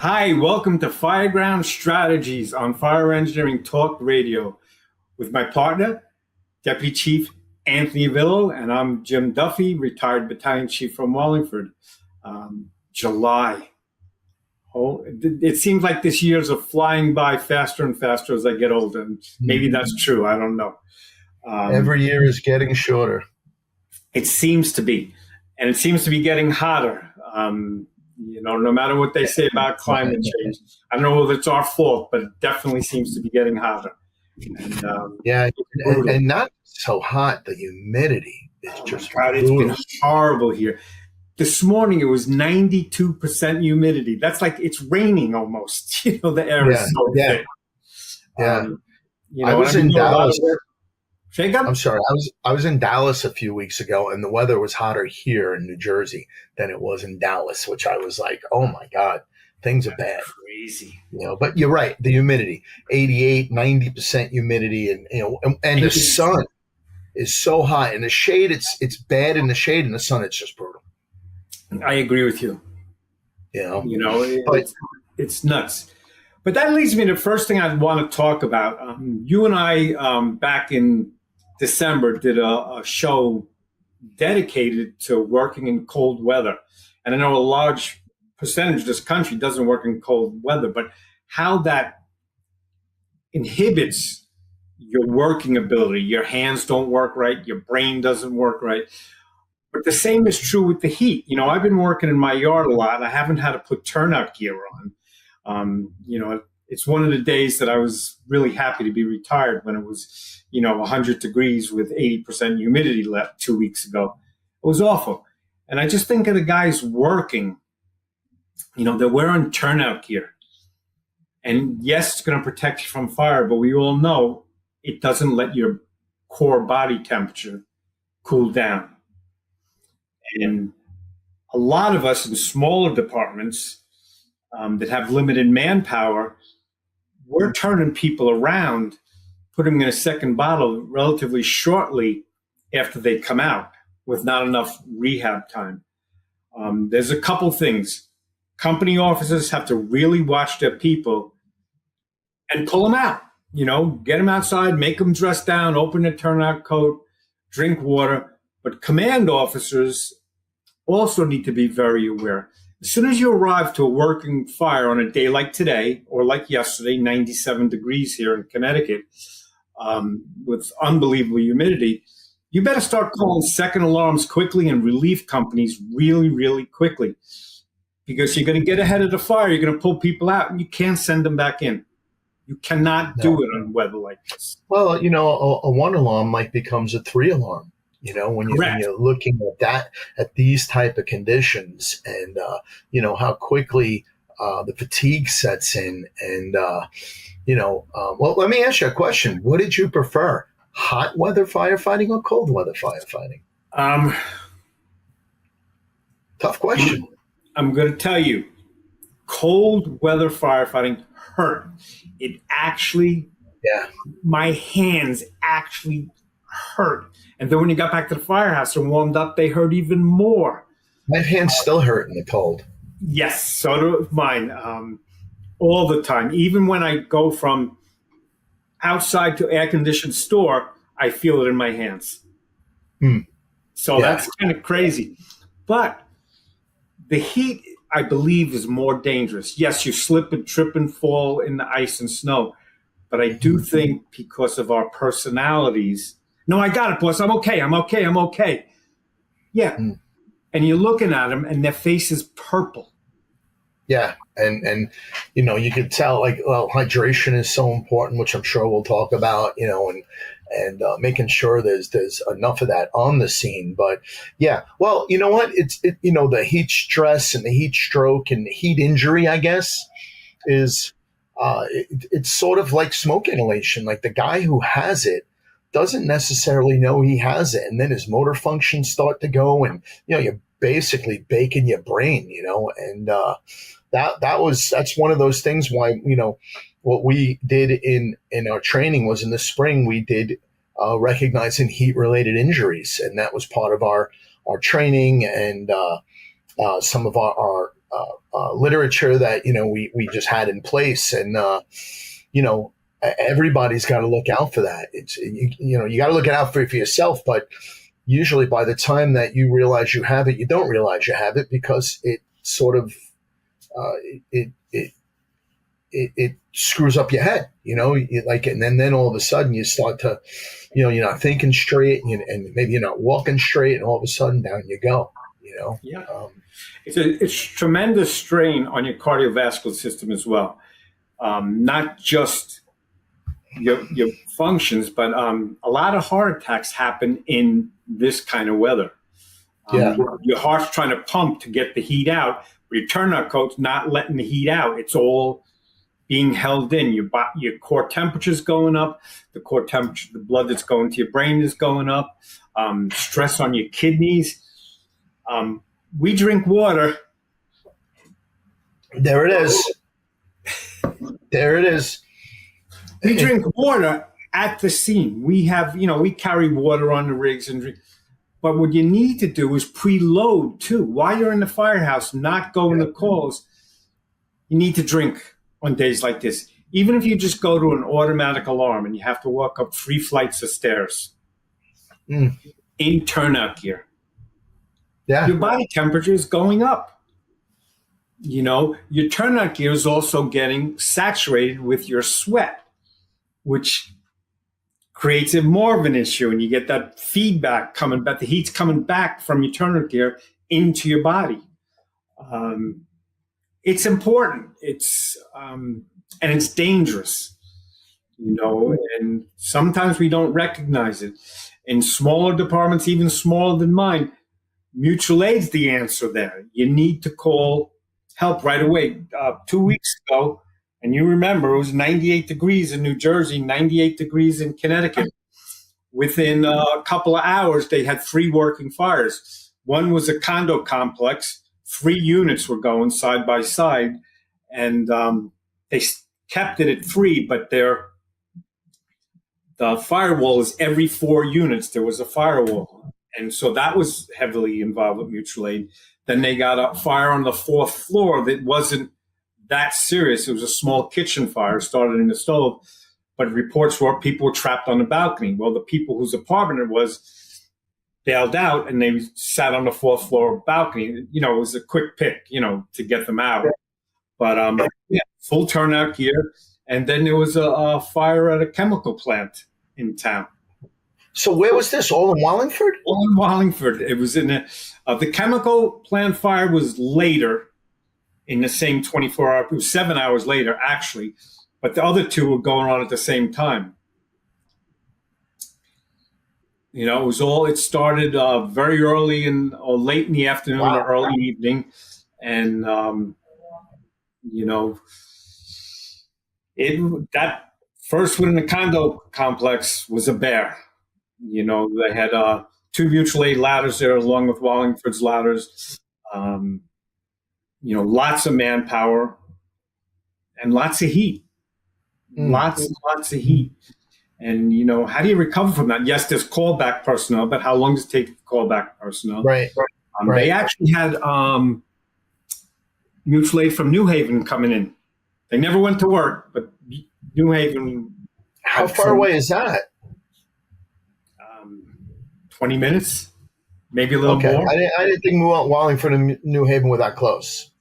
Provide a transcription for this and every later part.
Hi, welcome to Fireground Strategies on Fire Engineering Talk Radio with my partner, Deputy Chief Anthony Avillo, and I'm Jim Duffy, retired Battalion Chief from Wallingford. July. Oh, it seems like this years are flying by faster and faster as I get older. And maybe that's true. I don't know. Every year is getting shorter. It seems to be. And it seems to be getting hotter. No matter what they say about climate change, I don't know if it's our fault, but it definitely seems to be getting hotter. And not so hot. The humidity is just God, it's been horrible here. This morning it was 92% humidity. That's like it's raining almost. The air is so thick. I was in Dallas. Jacob? I'm sorry. I was in Dallas a few weeks ago, and the weather was hotter here in New Jersey than it was in Dallas, which I was like, oh my God, things are bad. Crazy. But you're right. The humidity, 88, 90% humidity, and the sun is so hot. In the shade, it's bad in the shade. In the sun, it's just brutal. I agree with you. But it's nuts. But that leads me to the first thing I want to talk about. You and I, back in December, did a show dedicated to working in cold weather. And I know a large percentage of this country doesn't work in cold weather, but how that inhibits your working ability. Your hands don't work right. Your brain doesn't work right. But the same is true with the heat. I've been working in my yard a lot. I haven't had to put turnout gear on. It's one of the days that I was really happy to be retired when it was, 100 degrees with 80% humidity left 2 weeks ago. It was awful. And I just think of the guys working, they're wearing turnout gear. And yes, it's going to protect you from fire, but we all know it doesn't let your core body temperature cool down. And a lot of us in smaller departments that have limited manpower, we're turning people around, putting them in a second bottle relatively shortly after they come out with not enough rehab time. There's a couple things. Company officers have to really watch their people and pull them out. Get them outside, make them dress down, open their turnout coat, drink water. But command officers also need to be very aware. As soon as you arrive to a working fire on a day like today or like yesterday, 97 degrees here in Connecticut, with unbelievable humidity, you better start calling second alarms quickly and relief companies really, really quickly, because you're going to get ahead of the fire. You're going to pull people out and you can't send them back in. You cannot do it on weather like this. Well, a one alarm might becomes a three alarm. When you're looking at these type of conditions, and how quickly the fatigue sets in, and well, let me ask you a question. What did you prefer, hot weather firefighting or cold weather firefighting? Tough question. I'm going to tell you, cold weather firefighting hurt. It actually, my hands actually hurt. And then when you got back to the firehouse and warmed up, they hurt even more. My hands still hurt in the cold. Yes, so do mine. All the time. Even when I go from outside to air-conditioned store, I feel it in my hands. So that's kind of crazy. But the heat, I believe, is more dangerous. Yes, you slip and trip and fall in the ice and snow. But I do think because of our personalities, no, I got it, boss. I'm okay. Yeah. And you're looking at them and their face is purple. Yeah. And you could tell, hydration is so important, which I'm sure we'll talk about, and making sure there's enough of that on the scene. But yeah, well, you know what? It's the heat stress and the heat stroke and the heat injury, I guess, is it's sort of like smoke inhalation. Like the guy who has it doesn't necessarily know he has it, and then his motor functions start to go, and you're basically baking your brain, and that's one of those things why what we did in our training was in the spring we did recognizing heat related injuries, and that was part of our training and some of our literature that we just had in place, and everybody's got to look out for that. It's you got to look out for yourself, but usually by the time that you realize you have it, you don't realize you have it because it sort of it screws up your head, and then all of a sudden you start to, you're not thinking straight, and maybe you're not walking straight, and all of a sudden down you go. Yeah. It's tremendous strain on your cardiovascular system as well. Not just your functions, but a lot of heart attacks happen in this kind of weather. Your heart's trying to pump to get the heat out, but your turnout coat's not letting the heat out. It's all being held in. Your core temperature's going up. The core temperature, the blood that's going to your brain is going up. Stress on your kidneys. We drink water. There it is. There it is. We drink water at the scene. We have, we carry water on the rigs and drink. But what you need to do is preload too. While you're in the firehouse, not going to calls, you need to drink on days like this. Even if you just go to an automatic alarm and you have to walk up 3 flights of stairs in turnout gear. Yeah. Your body temperature is going up. Your turnout gear is also getting saturated with your sweat, which creates it more of an issue. And you get that feedback coming back. The heat's coming back from your turnout gear into your body. It's important. And it's dangerous, and sometimes we don't recognize it. In smaller departments, even smaller than mine, mutual aid's the answer there. You need to call help right away. 2 weeks ago, and you remember, it was 98 degrees in New Jersey, 98 degrees in Connecticut. Within a couple of hours, they had 3 working fires. One was a condo complex. 3 units were going side by side, and they kept it at 3, but the firewall is every 4 units. There was a firewall. And so that was heavily involved with mutual aid. Then they got a fire on the 4th floor that wasn't that serious. It was a small kitchen fire, started in the stove, but reports were people were trapped on the balcony. Well, the people whose apartment it was bailed out and they sat on the 4th floor balcony. It was a quick pick, to get them out. But full turnout gear. And then there was a fire at a chemical plant in town. So where was this? All in Wallingford? All in Wallingford. It was in the chemical plant fire was later in the same 24-hour. It was 7 hours later, actually. But the other 2 were going on at the same time. It started very early or late in the afternoon or early evening. And, that first one in the condo complex was a bear. They had 2 mutual aid ladders there along with Wallingford's ladders. Lots of manpower and lots of heat. Lots of heat. And, how do you recover from that? Yes, there's callback personnel, but how long does it take to call back personnel? Right. They actually had mutual aid from New Haven coming in. They never went to work, but New Haven. How far away is that? 20 minutes, maybe a little more. I didn't think Wallingford and New Haven were that close.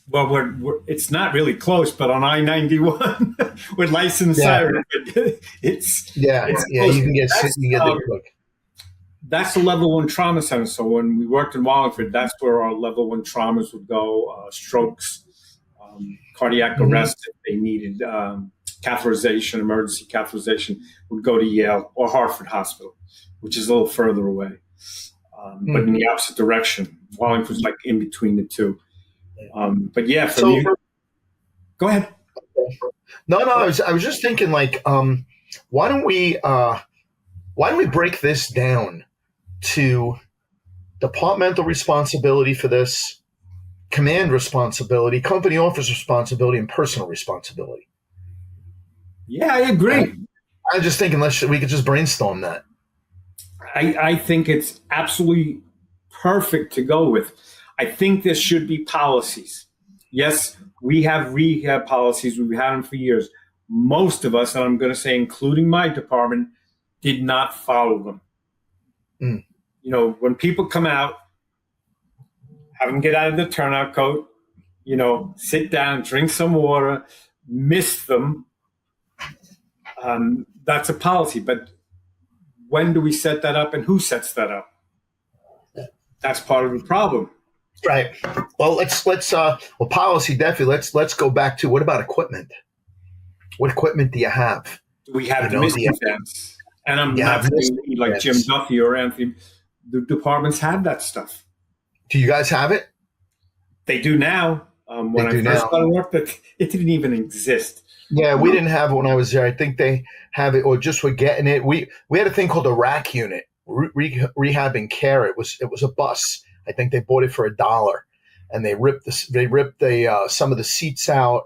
Well, it's not really close, but on I-91 with licensed siren, it's you can get the book. That's the level 1 trauma center. So when we worked in Wallingford, that's where our level 1 traumas would go: strokes, cardiac arrest if they needed catheterization, emergency catheterization, would go to Yale or Hartford Hospital, which is a little further away, but in the opposite direction. Wallingford's like in between the 2. But yeah, go ahead. No, I was just thinking, why don't we break this down to departmental responsibility for this, command responsibility, company office responsibility, and personal responsibility? Yeah, I agree. I'm just thinking we could just brainstorm that. I think it's absolutely perfect to go with. I think there should be policies. Yes, we have rehab policies. We've had them for years. Most of us, and I'm going to say including my department, did not follow them. Mm. You know, when people come out, have them get out of the turnout coat, you know, sit down, drink some water, mist them. That's a policy. But when do we set that up, and who sets that up? That's part of the problem. Right. Well, let's policy definitely. Let's go back to, what about equipment? What equipment do you have? We have the misty fence, and I'm not saying like Jim Duffy or Anthony. The departments have that stuff. Do you guys have it? They do now. When I first started work, that it didn't even exist. Yeah, we didn't have it when I was there. I think they have it, or just we're getting it. We had a thing called a rack unit, rehab and care. It was a bus. I think they bought it for $1, and they ripped some of the seats out.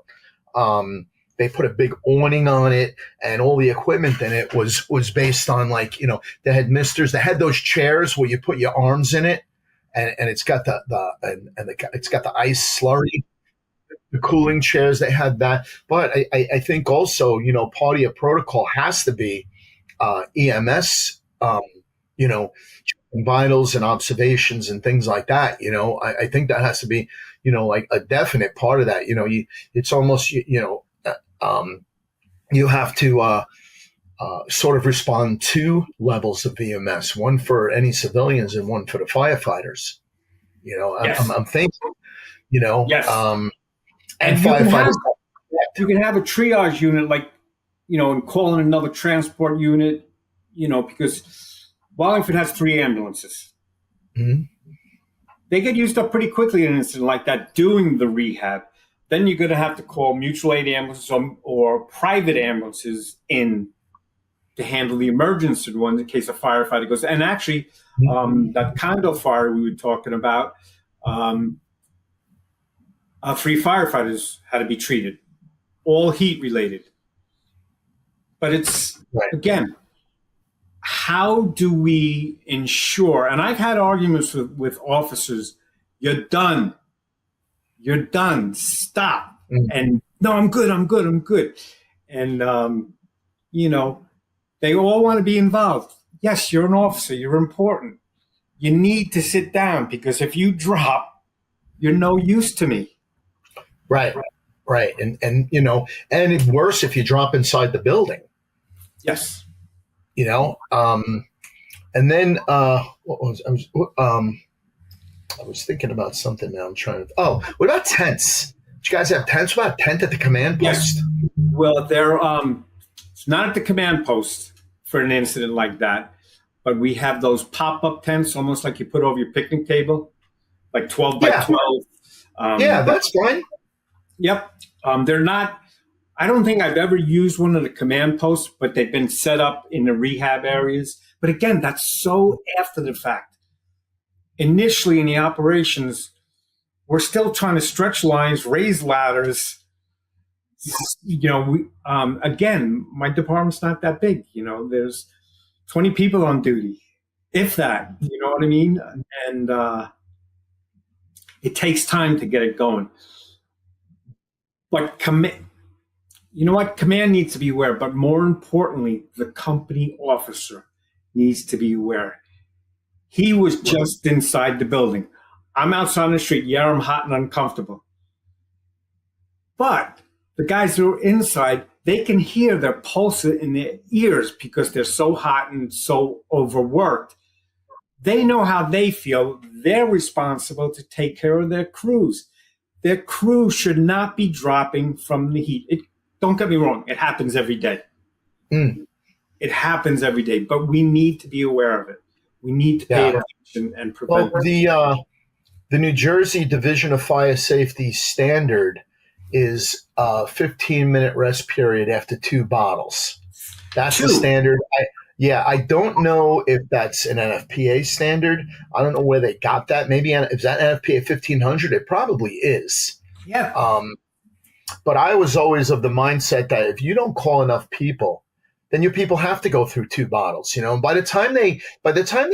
They put a big awning on it, and all the equipment in it was based on, like, you know, they had misters. They had those chairs where you put your arms in it, and it's got it's got the ice slurry, the cooling chairs. They had that, but I think also, you know, part of your protocol has to be EMS, you know, vitals and observations and things like that. You know, I think that has to be, you know, like a definite part of that. You know, it's almost, you know, you have to sort of respond to levels of EMS, one for any civilians and one for the firefighters. You know, yes. I'm thinking, you know, yes. And firefighters. You can have a triage unit, like, you know, and call in another transport unit, you know, because Wallingford has 3 ambulances. Mm-hmm. They get used up pretty quickly in an incident like that doing the rehab. Then you're going to have to call mutual aid ambulances or private ambulances in to handle the emergency ones in case a firefighter goes. And actually, that condo fire we were talking about, 3 firefighters had to be treated, all heat related. But it's, again, how do we ensure, and I've had arguments with officers, you're done, stop. Mm-hmm. And no, I'm good. And, you know, they all want to be involved. Yes, you're an officer, you're important. You need to sit down, because if you drop, you're no use to me. Right. And you know, and it's worse if you drop inside the building. Yes. You know, and then I was thinking about something now. I'm trying to. Oh, what about tents? Do you guys have tents? What about tent at the command post? Yes. Well, they're it's not at the command post for an incident like that, but we have those pop-up tents, almost like you put over your picnic table, like 12 by 12. Yeah, that's fine. Yep. They're not. I don't think I've ever used one at a command post, but they've been set up in the rehab areas. But again, that's so after the fact. Initially in the operations, we're still trying to stretch lines, raise ladders. You know, again, my department's not that big. You know, there's 20 people on duty, if that. You know what I mean? And it takes time to get it going. But you know what? Command needs to be aware, but more importantly, the company officer needs to be aware. He was just inside the building. I'm outside on the street. Yeah, I'm hot and uncomfortable. But the guys who are inside, they can hear their pulse in their ears because they're so hot and so overworked. They know how they feel. They're responsible to take care of their crews. Their crew should not be dropping from the heat. Don't get me wrong. It happens every day. It happens every day, but we need to be aware of it. We need to pay attention and prevent. Well, the New Jersey Division of Fire Safety standard is a 15-minute rest period after 2 bottles. That's the standard. I don't know if that's an NFPA standard. I don't know where they got that. Maybe is that NFPA 1500? It probably is. Yeah. But I was always of the mindset that if you don't call enough people, then your people have to go through 2 bottles. You know, and by the time they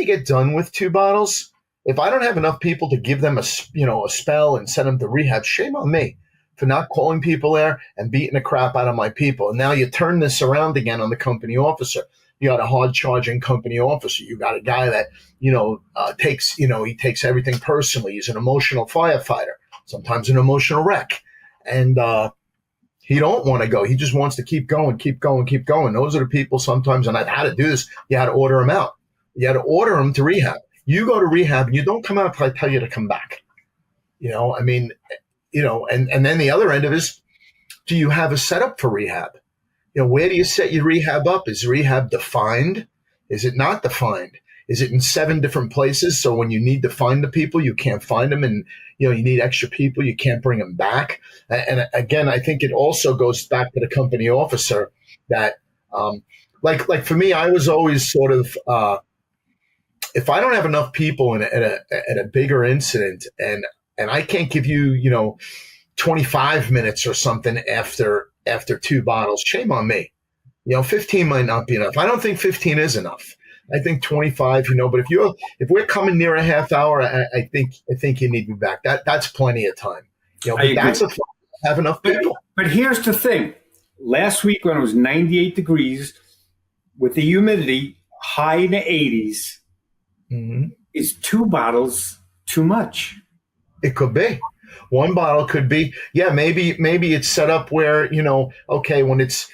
get done with 2 bottles, if I don't have enough people to give them a spell and send them to rehab, shame on me for not calling people there and beating the crap out of my people. And now you turn this around again on the company officer. You got a hard charging company officer. You got a guy that, he takes everything personally. He's an emotional firefighter, sometimes an emotional wreck. And, he don't want to go. He just wants to keep going, keep going, keep going. Those are the people sometimes, and I've had to do this. You had to order them out. You had to order them to rehab. You go to rehab and you don't come out until I tell you to come back. And then the other end of it is, do you have a setup for rehab? Where do you set your rehab up? Is rehab defined? Is it not defined? Is it in 7 different places? So when you need to find the people, you can't find them, and you need extra people, you can't bring them back. And again, I think it also goes back to the company officer that, like for me, I was always sort of, if I don't have enough people at a bigger incident, and I can't give you, 25 minutes or something after 2 bottles, shame on me. 15 might not be enough. I don't think 15 is enough. I think 25, but if we're coming near a half hour, I think you need to be back. That's plenty of time. But that's have enough people. But here's the thing. Last week when it was 98 degrees with the humidity high in the 80s, is 2 bottles too much? It could be. 1 bottle could be, maybe it's set up where, okay, when it's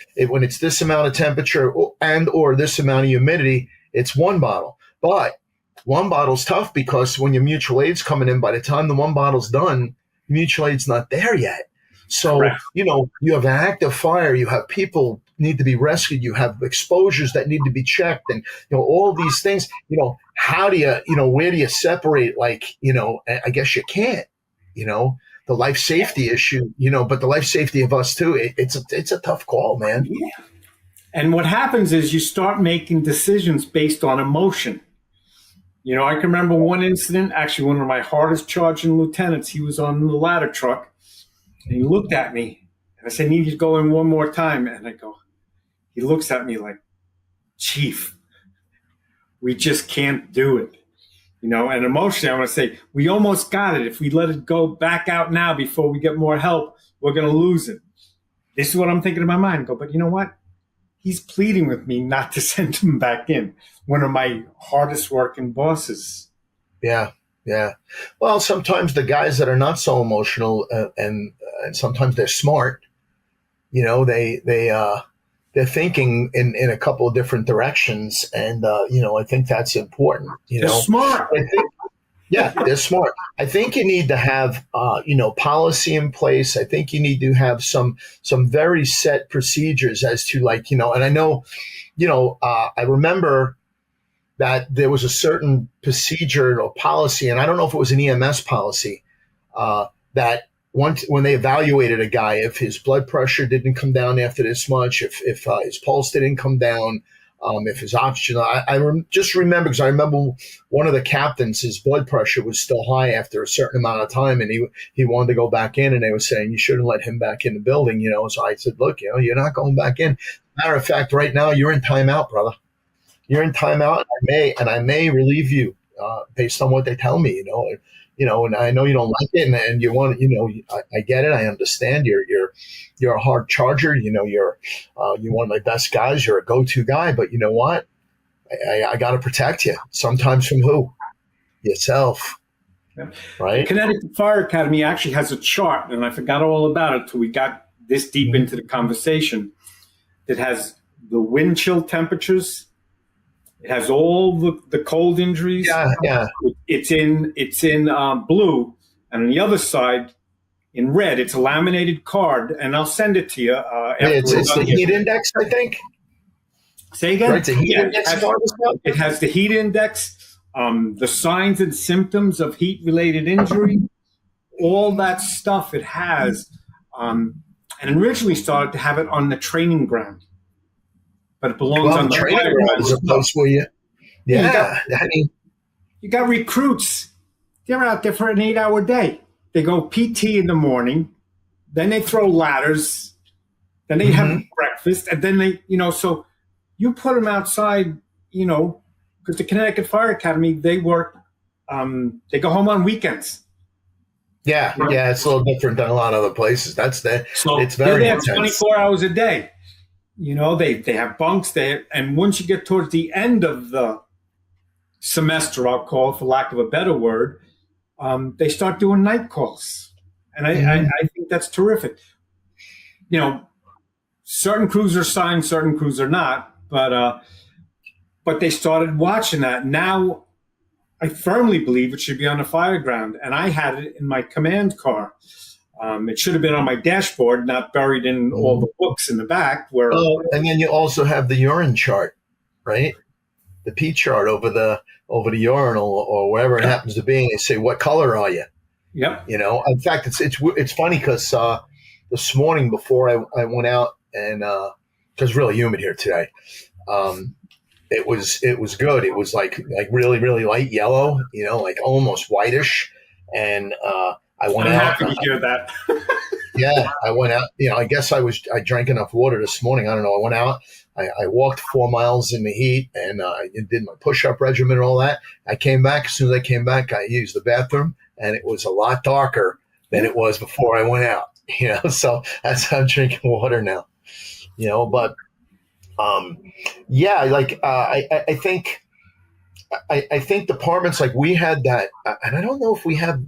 this amount of temperature and or this amount of humidity, it's 1 bottle. But 1 bottle's tough because when your mutual aid's coming in, by the time the 1 bottle's done, mutual aid's not there yet. So, Correct. You have an active fire, you have people need to be rescued, you have exposures that need to be checked, and, all these things, how do you, where do you separate? Like, I guess you can't, the life safety issue, but the life safety of us too, it's a tough call, man. Yeah. And what happens is you start making decisions based on emotion. I can remember one incident, actually one of my hardest charging lieutenants, he was on the ladder truck and he looked at me and I said, I need you to go in one more time. And he looks at me like, Chief, we just can't do it. And emotionally, I want to say, we almost got it. If we let it go back out now before we get more help, we're going to lose it. This is what I'm thinking in my mind. But you know what? He's pleading with me not to send him back in. One of my hardest working bosses. Yeah. Well, sometimes the guys that are not so emotional and sometimes they're smart, they're thinking in a couple of different directions. And, I think that's important. They're smart. They're smart. I think you need to have, policy in place. I think you need to have some very set procedures as to and I know, I remember that there was a certain procedure or policy, and I don't know if it was an EMS policy, that when they evaluated a guy, if his blood pressure didn't come down after this much, if his pulse didn't come down, if his oxygen, just remember, because I remember one of the captains, his blood pressure was still high after a certain amount of time, and he wanted to go back in, and they were saying, you shouldn't let him back in the building, So I said, look, you're not going back in. Matter of fact, right now, you're in timeout, brother. You're in timeout. I may relieve you based on what they tell me, and I know you don't like it, and you want, I get it. I understand. You're a hard charger. You're one of my best guys. You're a go-to guy. But you know what? I got to protect you. Sometimes from who? Yourself. Yeah. Right? Connecticut Fire Academy actually has a chart, and I forgot all about it till we got this deep into the conversation. That has the wind chill temperatures. It has all the cold injuries. Yeah. It's in blue, and on the other side, in red, it's a laminated card, and I'll send it to you. It's the heat index, I think. Say again. Right, it's a heat index. It has the heat index, the signs and symptoms of heat-related injury, all that stuff. It has, and originally started to have it on the training ground. But it belongs on the training ground as a place where you got recruits. They're out there for an 8-hour day. They go PT in the morning, then they throw ladders, then they have breakfast, and then they, so you put them outside, because the Connecticut Fire Academy, they work They go home on weekends. Yeah, yeah, it's a little different than a lot of other places. So It's they're very there intense. 24 hours a day. They have bunks there, and once you get towards the end of the semester, I'll call it, for lack of a better word, they start doing night calls, and I think that's terrific. Certain crews are signed, certain crews are not, but they started watching that. Now, I firmly believe it should be on the Fireground, and I had it in my command car. It should have been on my dashboard, not buried in all the books in the back. Oh, and then you also have the urine chart, right? The P chart over the urinal or wherever it happens to be, and they say, "What color are you?" Yep. In fact, it's funny because this morning before I went out, and it's really humid here today. It was good. It was like really really light yellow, like almost whitish, and I went I'm out. happy to hear that. Yeah, I went out. I guess I drank enough water this morning. I don't know. I went out. I walked 4 miles in the heat, and I did my push-up regimen and all that. I came back. As soon as I came back, I used the bathroom, and it was a lot darker than it was before I went out. So that's how I'm drinking water now. But yeah, like I think departments like we had that, and I don't know if we had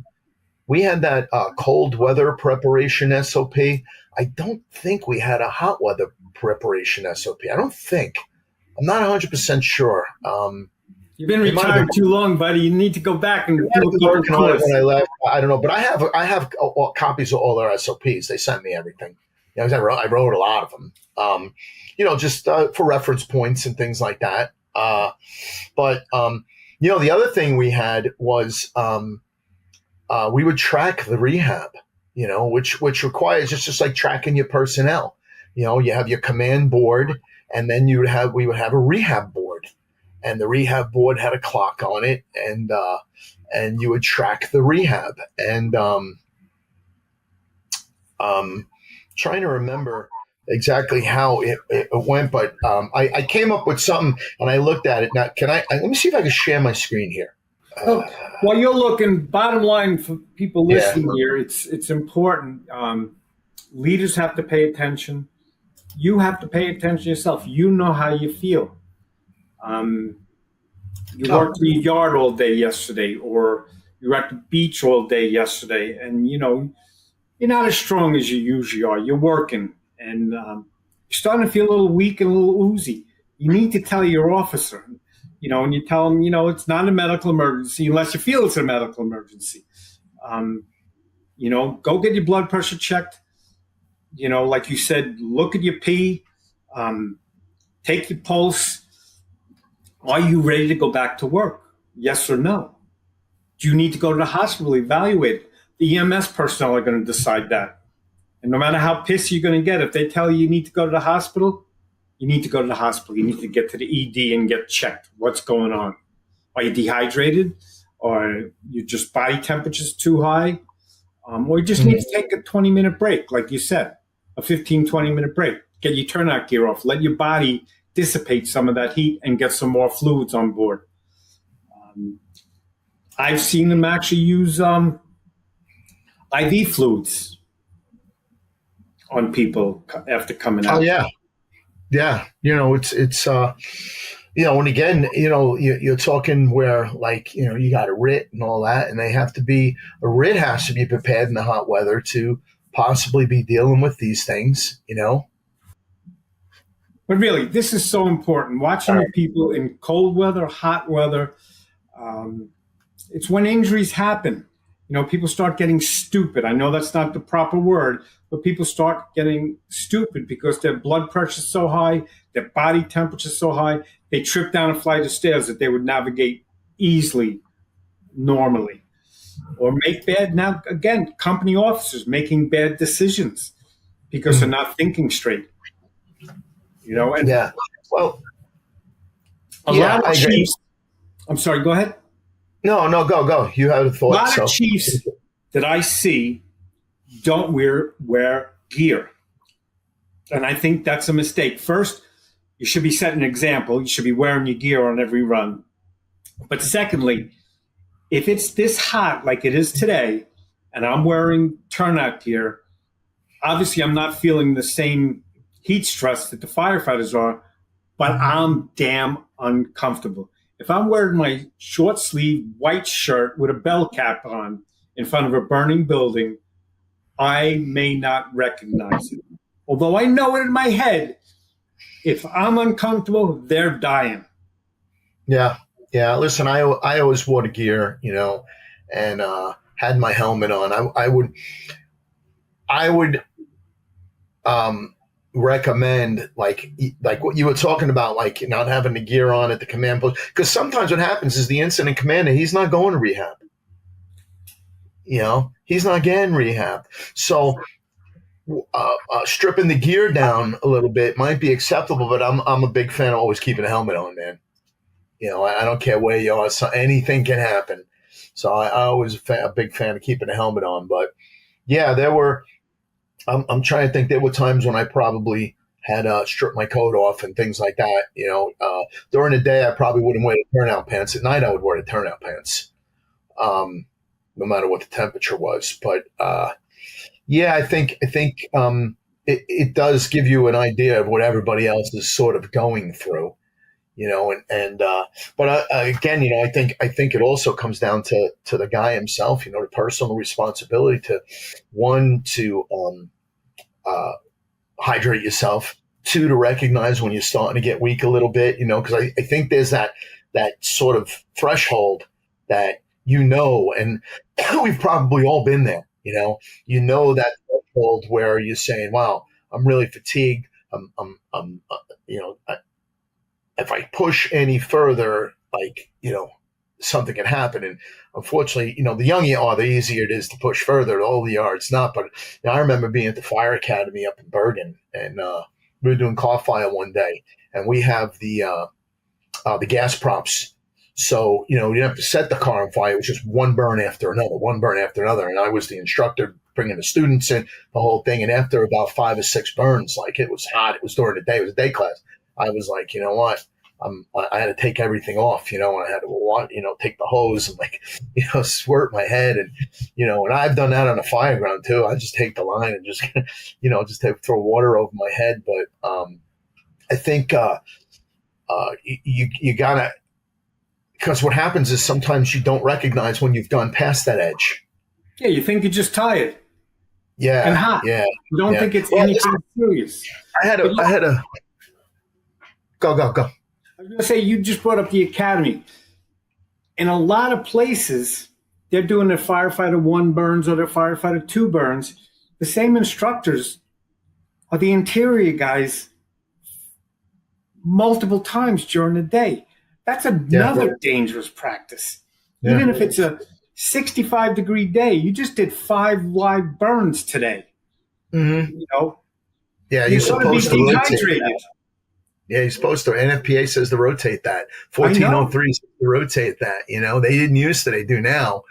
that cold weather preparation SOP. I don't think we had a hot weather preparation SOP. I don't think. I'm not 100% sure. You've been retired too long, buddy. You need to go back and do a working on it when I left. I don't know, but I have copies of all their SOPs. They sent me everything. I wrote a lot of them. Just for reference points and things like that. But the other thing we had was we would track the rehab, which requires just like tracking your personnel. You have your command board, and then we would have a rehab board, and the rehab board had a clock on it, and you would track the rehab. And trying to remember exactly how it went, but I came up with something, and I looked at it. Now, let me see if I can share my screen here. While you're looking, bottom line for people listening here, it's important. Leaders have to pay attention. You have to pay attention yourself. You know how you feel. You worked in your yard all day yesterday, or you were at the beach all day yesterday, and you're not as strong as you usually are. You're working, and you're starting to feel a little weak and a little oozy. You need to tell your officer, and you tell them, it's not a medical emergency unless you feel it's a medical emergency. Go get your blood pressure checked. Like you said, look at your pee, take your pulse. Are you ready to go back to work? Yes or no? Do you need to go to the hospital, evaluate? The EMS personnel are going to decide that. And no matter how pissed you're going to get, if they tell you need to go to the hospital, you need to go to the hospital. You need to get to the ED and get checked. What's going on? Are you dehydrated? Or your just body temperature's too high? Or you just need to take a 20-minute break, like you said, a 15, 20-minute break. Get your turnout gear off. Let your body dissipate some of that heat and get some more fluids on board. I've seen them actually use IV fluids on people after coming out. Oh, yeah. Yeah. It's and again, you're talking where you got a RIT and all that, and a RIT has to be prepared in the hot weather to possibly be dealing with these things, But really, this is so important. Watching the people in cold weather, hot weather, it's when injuries happen. People start getting stupid. I know that's not the proper word, but people start getting stupid because their blood pressure is so high, their body temperature is so high, they trip down a flight of stairs that they would navigate easily, normally. Or make now, again, company officers making bad decisions because they're not thinking straight. And yeah. Well, a lot of chiefs. I'm sorry, go ahead. No, go. You have a thought. A lot of chiefs that I see don't wear gear. And I think that's a mistake. First, you should be setting an example. You should be wearing your gear on every run. But secondly, If it's this hot like it is today, and I'm wearing turnout gear, obviously I'm not feeling the same heat stress that the firefighters are, but I'm damn uncomfortable. If I'm wearing my short sleeve white shirt with a bell cap on in front of a burning building, I may not recognize it. Although I know it in my head, if I'm uncomfortable, they're dying. Yeah. Yeah. Listen, I always wore the gear, and had my helmet on. I would recommend like what you were talking about, like not having the gear on at the command post. Because sometimes what happens is the incident commander, he's not going to rehab. He's not getting rehab. So stripping the gear down a little bit might be acceptable, but I'm a big fan of always keeping a helmet on, man. I don't care where you are, so anything can happen. So I always a big fan of keeping a helmet on. But yeah, I'm trying to think, there were times when I probably had stripped my coat off and things like that. During the day, I probably wouldn't wear the turnout pants. At night, I would wear the turnout pants, no matter what the temperature was. But yeah, it does give you an idea of what everybody else is sort of going through. But again, I think it also comes down to the guy himself, the personal responsibility to hydrate yourself, two, to recognize when you're starting to get weak a little bit, because I think there's that sort of threshold that, and we've probably all been there, that threshold where you're saying, wow, I'm really fatigued. If I push any further, something can happen. And unfortunately, the younger you are, the easier it is to push further. The older you are, it's not. But I remember being at the fire academy up in Bergen, and we were doing car fire one day, and we have the gas props. So, you didn't have to set the car on fire. It was just one burn after another. And I was the instructor bringing the students in, the whole thing. And after about 5 or 6 burns, like, it was hot. It was during the day. It was a day class. I was like, you know what? I had to take everything off, and I had to, take the hose and squirt my head. And, and I've done that on a fireground too. I just take the line and just, throw water over my head. But I think you gotta, because what happens is sometimes you don't recognize when you've gone past that edge. Yeah, you think you're just tired. Yeah. And hot. Yeah. You don't think it's anything serious. I had a go. I was going to say, you just brought up the academy. In a lot of places, they're doing their firefighter 1 burns or their firefighter 2 burns. The same instructors are the interior guys multiple times during the day. That's another dangerous practice. Yeah. Even if it's a 65-degree day, you just did 5 live burns today. Mm-hmm. Yeah, you're supposed to rotate. Yeah, you're supposed to. NFPA says to rotate that. 1403 says to rotate that. They didn't used to. They do now.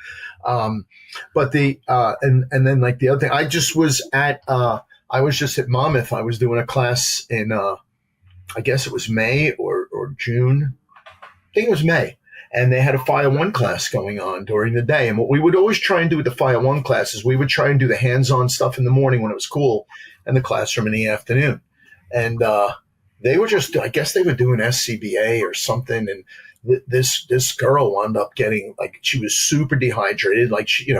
But the and then, like, the other thing, I was just at Monmouth. I was doing a class in I guess it was May or June. I think it was May. And they had a Fire 1 class going on during the day. And what we would always try and do with the Fire 1 class is we would try and do the hands-on stuff in the morning when it was cool, and the classroom in the afternoon. And they were just, I guess they were doing SCBA or something. And this girl wound up getting, like, she was super dehydrated. Like, she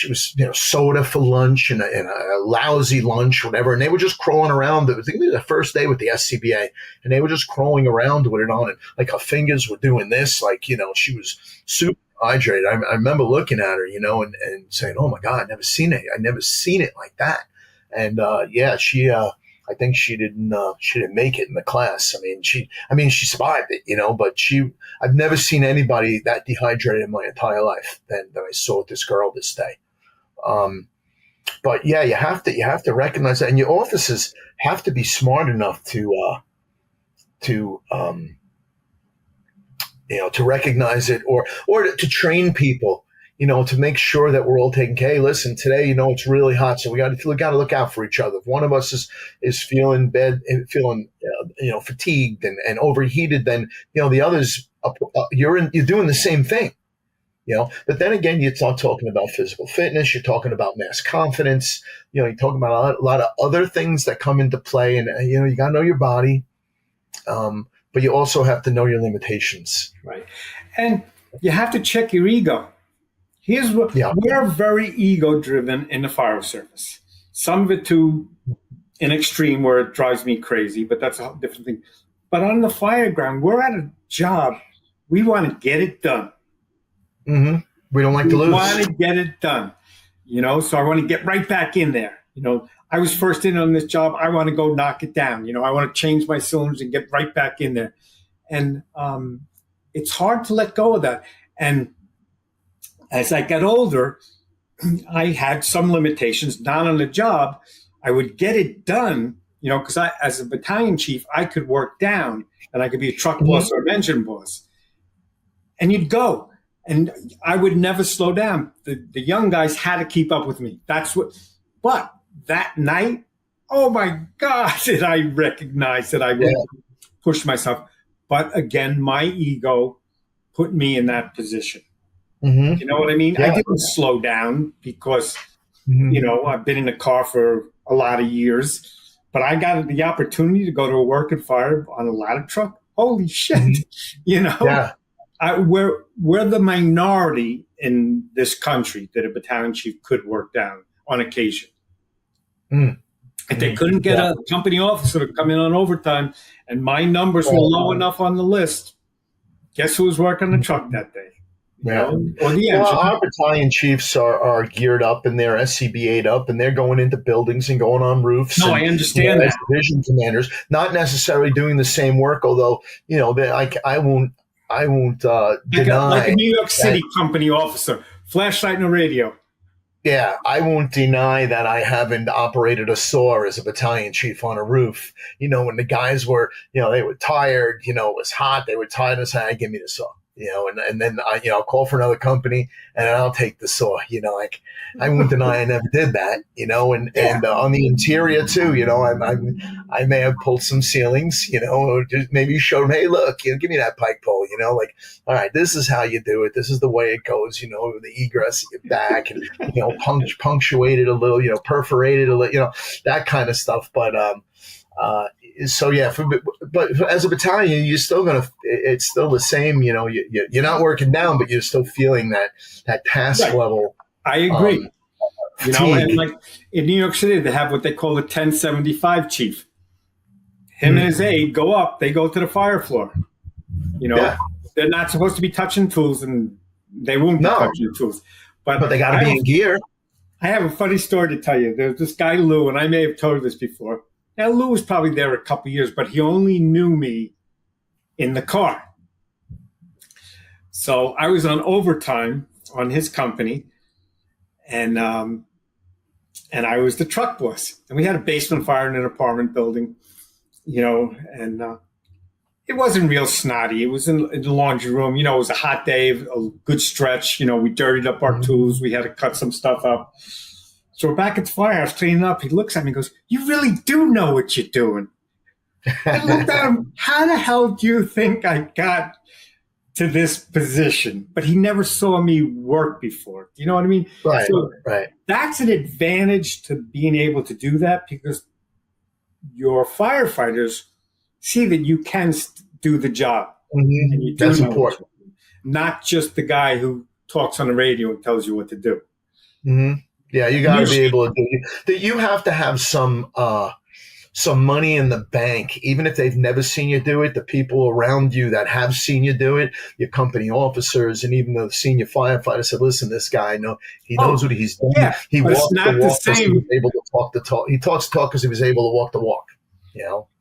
was, soda for lunch and a lousy lunch, whatever. And they were just crawling around. I think it was the first day with the SCBA, and they were just crawling around with it on it. Like, her fingers were doing this, like, she was super hydrated. I remember looking at her, and saying, oh my God, I've never seen it. I've never seen it like that. And I think she didn't make it in the class. I mean, she survived it, but I've never seen anybody that dehydrated in my entire life than I saw with this girl this day. But yeah, you have to recognize that, and your officers have to be smart enough to recognize it, or to train people, to make sure that we're all taking care. Hey, listen, today, it's really hot, so we got to look out for each other. If one of us is feeling bad, feeling fatigued and overheated, then the others, you're doing the same thing. But then again, you start talking about physical fitness. You're talking about mass confidence. You're talking about a lot of other things that come into play, and you got to know your body, but you also have to know your limitations. Right, and you have to check your ego. Here's what we're very ego driven in the fire service. Some of it to an extreme where it drives me crazy, but that's a different thing. But on the Fireground, we're at a job. We want to get it done. Mm-hmm. We don't like to lose. We want to get it done, so I want to get right back in there. I was first in on this job. I want to go knock it down. I want to change my cylinders and get right back in there. And it's hard to let go of that. And as I got older, I had some limitations, not on the job. I would get it done, because as a battalion chief, I could work down and I could be a truck boss or an engine boss. And you'd go. And I would never slow down. The young guys had to keep up with me. But that night, oh my God, did I recognize that I would push myself. But again, my ego put me in that position. Mm-hmm. You know what I mean? Yeah. I didn't slow down because, I've been in the car for a lot of years, but I got the opportunity to go to a work and fire on a ladder truck. Holy shit, Yeah. We're the minority in this country that a battalion chief could work down on occasion. If they couldn't get a company officer to come in on overtime and my numbers were low enough on the list, guess who was working the truck that day? Or the engine. Well, our battalion chiefs are geared up and they're SCBA'd up and they're going into buildings and going on roofs. No, I understand that. Division commanders, not necessarily doing the same work, although, I won't deny. Like a New York City company officer, flashlight and a radio. Yeah, I won't deny that I haven't operated a saw as a battalion chief on a roof. When the guys were, they were tired, it was hot, they were tired, and said, give me the saw. And then I'll call for another company and I'll take the saw, I won't deny I never did that, and on the interior too, I may have pulled some ceilings, or just maybe showed them, hey, look, give me that pike pole, all right, this is how you do it. This is the way it goes, the egress back and, punctuated a little, perforated a little, that kind of stuff. But, but as a battalion, you're still it's still the same, you're not working down, but you're still feeling that task level. I agree. And like in New York City, they have what they call the 1075 chief. Him and his aide go up, they go to the fire floor. They're not supposed to be touching tools and they won't be touching tools. But they got to be in gear. I have a funny story to tell you. There's this guy, Lou, and I may have told you this before. Now, Lou was probably there a couple of years, but he only knew me in the car. So I was on overtime on his company, and I was the truck boss. And we had a basement fire in an apartment building, and it wasn't real snotty. It was in the laundry room. It was a hot day, a good stretch. We dirtied up our tools. We had to cut some stuff up. So we're back at the firehouse cleaning up. He looks at me and goes, you really do know what you're doing. I looked at him, how the hell do you think I got to this position? But he never saw me work before. You know what I mean? Right, so right. That's an advantage to being able to do that because your firefighters see that you can do the job. Mm-hmm. And you That's important. Not just the guy who talks on the radio and tells you what to do. Mm-hmm. Yeah, you got to be able to do that. You have to have some money in the bank, even if they've never seen you do it. The people around you that have seen you do it, your company officers, and even the senior firefighter said, "Listen, this guy, he knows what he's doing. Yeah, he walks the walk because he was able to talk the talk. He talks the talk because he was able to walk the walk."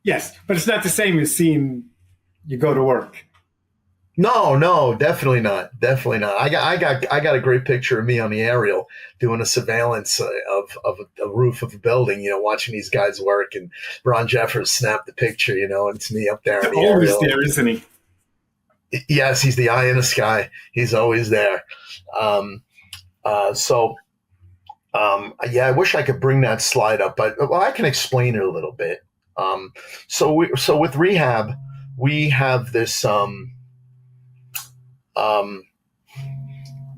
Yes, but it's not the same as seeing you go to work. No, definitely not. Definitely not. I got a great picture of me on the aerial doing a surveillance of a roof of a building, watching these guys work, and Ron Jeffers snapped the picture, and it's me up there on the always aerial. There, isn't he? Yes, he's the eye in the sky. He's always there. Yeah, I wish I could bring that slide up, but well, I can explain it a little bit. So with rehab, we have this.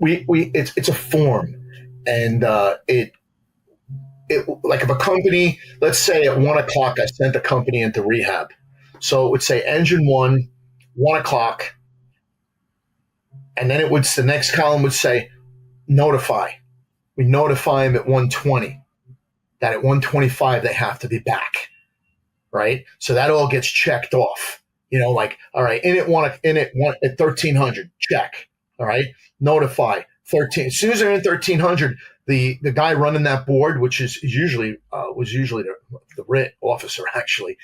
It's a form, and it like if a company, let's say at 1 o'clock, I sent a company into rehab, so it would say engine one, 1 o'clock, and then the next column would say notify. We notify them at 1:20 that at 1:25 they have to be back, right? So that all gets checked off. Like, all right, in at 1300, check. All right, notify 13. As soon as they're in 1300, the guy running that board, which is usually the RIT officer actually,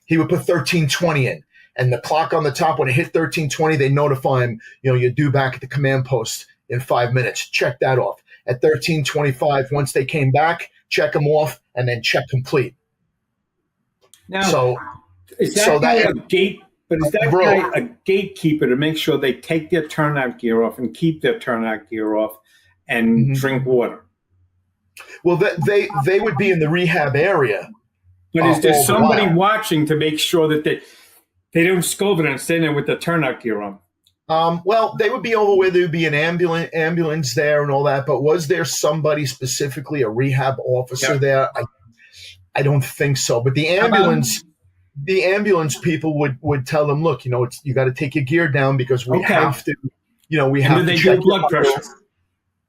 he would put 1320 in, and the clock on the top, when it hit 1320, they notify him. You're due back at the command post in 5 minutes. Check that off. At 1325, once they came back, check them off, and then check complete. Now, is that guy a gate? But is that guy a gatekeeper to make sure they take their turnout gear off and keep their turnout gear off and drink water? Well, they would be in the rehab area. But is there somebody watching to make sure that they don't just go over there and stay there with the turnout gear on? Well, they would be over where there would be an ambulance there and all that. But was there somebody specifically, a rehab officer there? I don't think so. But the ambulance people would tell them, look, you got to take your gear down because we have to, we have to check blood pressure.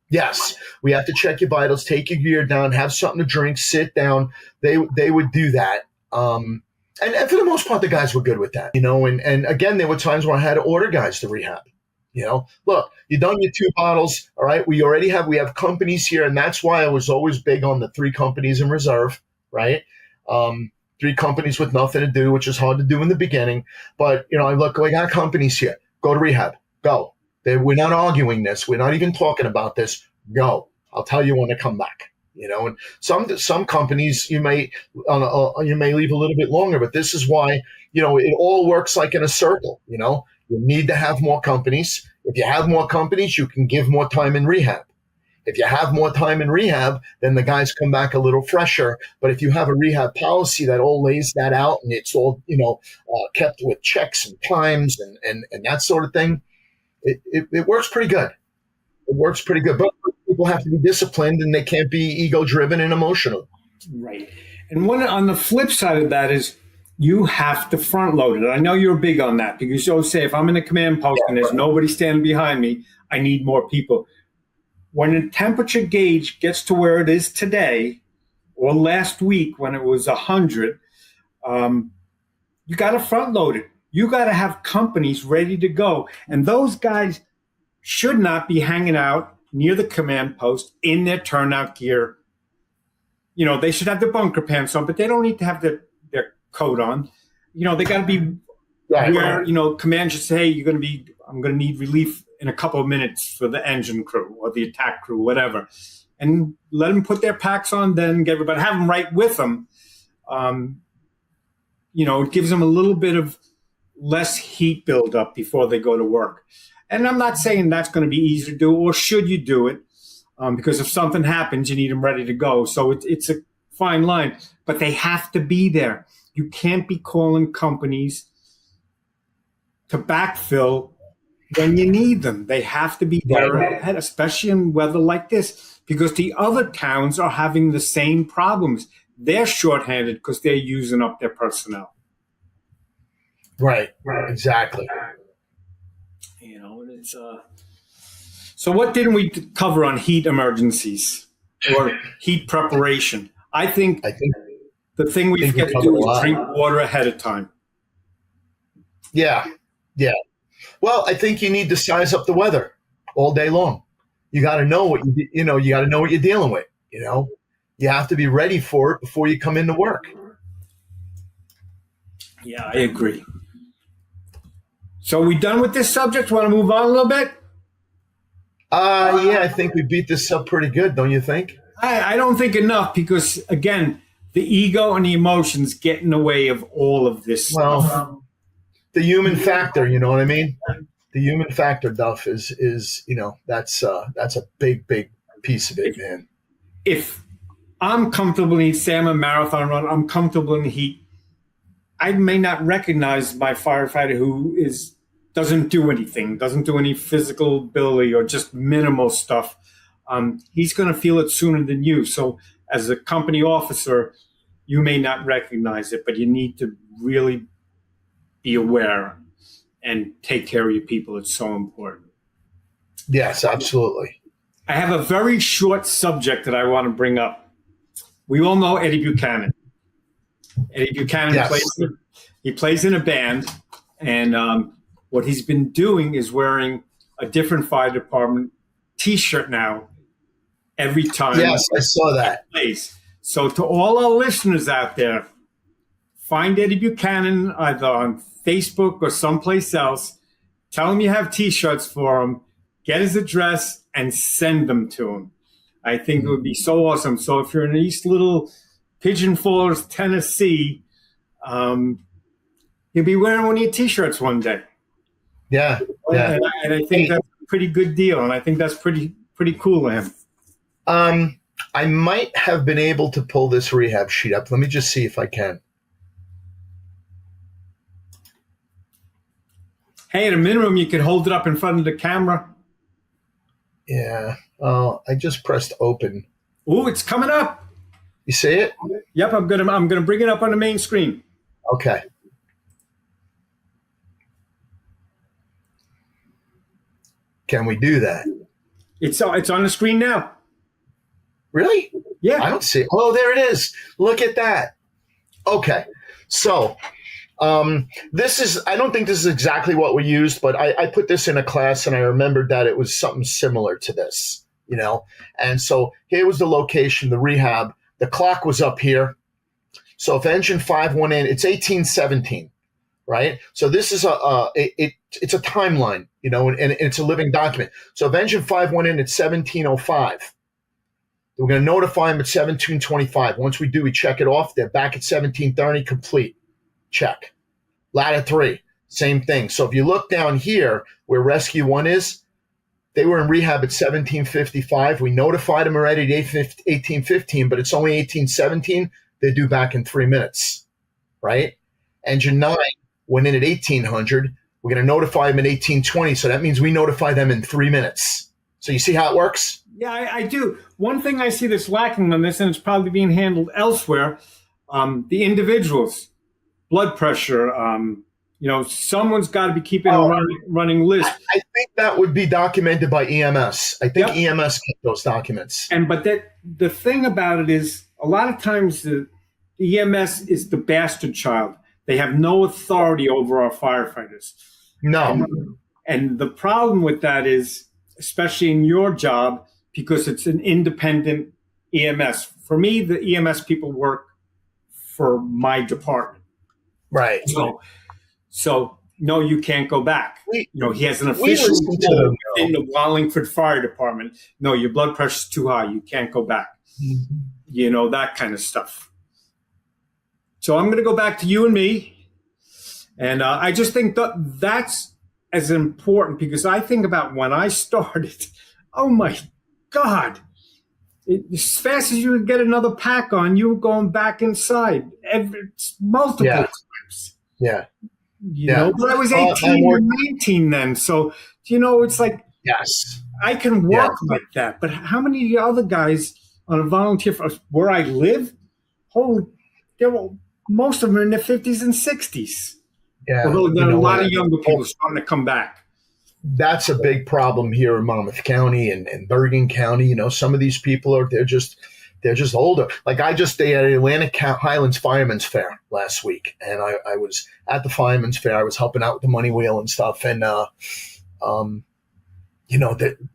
Yes, we have to check your vitals, take your gear down, have something to drink, sit down. They would do that. And for the most part, the guys were good with that, and again, there were times when I had to order guys to rehab. Look, you done your 2 bottles. All right. We have companies here. And that's why I was always big on the 3 companies in reserve, right? 3 companies with nothing to do, which is hard to do in the beginning. But, look, we got companies here. Go to rehab. Go. We're not arguing this. We're not even talking about this. Go. I'll tell you when to come back. And some companies you may leave a little bit longer, but this is why, it all works like in a circle. You need to have more companies. If you have more companies, you can give more time in rehab. If you have more time in rehab, then the guys come back a little fresher. But if you have a rehab policy that all lays that out and it's all, kept with checks and times and that sort of thing, it works pretty good. It works pretty good. But people have to be disciplined and they can't be ego-driven and emotional. Right. And on the flip side of that is you have to front load it. I know you're big on that because you always say, if I'm in a command post and there's nobody standing behind me, I need more people. When the temperature gauge gets to where it is today or last week when it was 100, you got to front load it. You got to have companies ready to go. And those guys should not be hanging out near the command post in their turnout gear. They should have their bunker pants on, but they don't need to have their coat on. They got to be where, command should say, I'm going to need relief in a couple of minutes for the engine crew or the attack crew, whatever. And let them put their packs on, then get everybody, have them right with them. It gives them a little bit of less heat buildup before they go to work. And I'm not saying that's going to be easy to do, or should you do it? Because if something happens, you need them ready to go. So it's a fine line, but they have to be there. You can't be calling companies to backfill when you need them. They have to be there ahead, especially in weather like this, because the other towns are having the same problems. They're shorthanded because they're using up their personnel. Right. Exactly. It's so what didn't we cover on heat emergencies or heat preparation? I think the thing we forget to do is drink water ahead of time. Yeah. Well, I think you need to size up the weather all day long. You got to know what you got to know what you're dealing with. You have to be ready for it before you come into work. Yeah, I agree. So are we done with this subject? Want to move on a little bit? Yeah, I think we beat this up pretty good, don't you think? I don't think enough because, again, the ego and the emotions get in the way of all of this stuff. The human factor, you know what I mean? The human factor, Duff, is that's a big piece of it, man. If I'm comfortable in, say I'm a marathon runner, I'm comfortable in the heat, I may not recognize my firefighter who doesn't do anything, doesn't do any physical ability or just minimal stuff. He's going to feel it sooner than you. So as a company officer, you may not recognize it, but you need to really be aware and take care of your people. It's so important. Yes, absolutely. I have a very short subject that I want to bring up. We all know Eddie Buchanan. Eddie Buchanan plays in a band, and what he's been doing is wearing a different fire department T-shirt now every time. Yes, I saw that. He plays. So to all our listeners out there, find Eddie Buchanan either on Facebook or someplace else. Tell him you have T-shirts for him. Get his address and send them to him. I think it would be so awesome. So if you're in East Little Pigeon Falls, Tennessee, you'll be wearing one of your T-shirts one day. Yeah. And I think that's a pretty good deal, and I think that's pretty cool of him. I might have been able to pull this rehab sheet up. Let me just see if I can. Hey, at a minimum, you could hold it up in front of the camera. Yeah. I just pressed open. Oh, it's coming up. You see it? Yep, I'm gonna bring it up on the main screen. Okay. Can we do that? It's on the screen now. Really? Yeah. I don't see it. Oh, there it is. Look at that. Okay. So this is, I don't think this is exactly what we used, but I put this in a class and I remembered that it was something similar to this, And so here was the location, the rehab. The clock was up here. So if engine 5 went in, it's 1817, right? So this is it's a timeline, and it's a living document. So if engine 5 went in at 1705, we're going to notify them at 1725. Once we do, we check it off. They're back at 1730, complete. Check. Ladder 3, same thing. So if you look down here where rescue 1 is, they were in rehab at 1755. We notified them already at 1815, but it's only 1817. They're due back in 3 minutes, right? Engine 9 went in at 1800. We're going to notify them at 1820. So that means we notify them in 3 minutes. So you see how it works? Yeah, I do. One thing I see that's lacking on this, and it's probably being handled elsewhere, the individuals, blood pressure, someone's got to be keeping a running list. I think that would be documented by EMS. I think EMS keep those documents. But the thing about it is, a lot of times the EMS is the bastard child. They have no authority over our firefighters. No. And the problem with that is, especially in your job, because it's an independent EMS. For me, the EMS people work for my department. Right. So no, you can't go back. He has an official in the Wallingford Fire Department. No, your blood pressure's too high. You can't go back. Mm-hmm. That kind of stuff. So I'm going to go back to you and me. And I just think that's as important, because I think about when I started, oh my God, as fast as you would get another pack on, you were going back inside multiple times. Yeah. But I was 18 or 19 then. So, it's like, yes, I can work like that. But how many of the other guys on a volunteer for where I live, most of them are in their 50s and 60s. Yeah. Although there are a lot of younger people starting to come back. That's a big problem here in Monmouth County and Bergen County. Some of these people they're just older. Like I just stayed at Atlantic Highlands Fireman's Fair last week, and I was at the Fireman's Fair. I was helping out with the money wheel and stuff. And that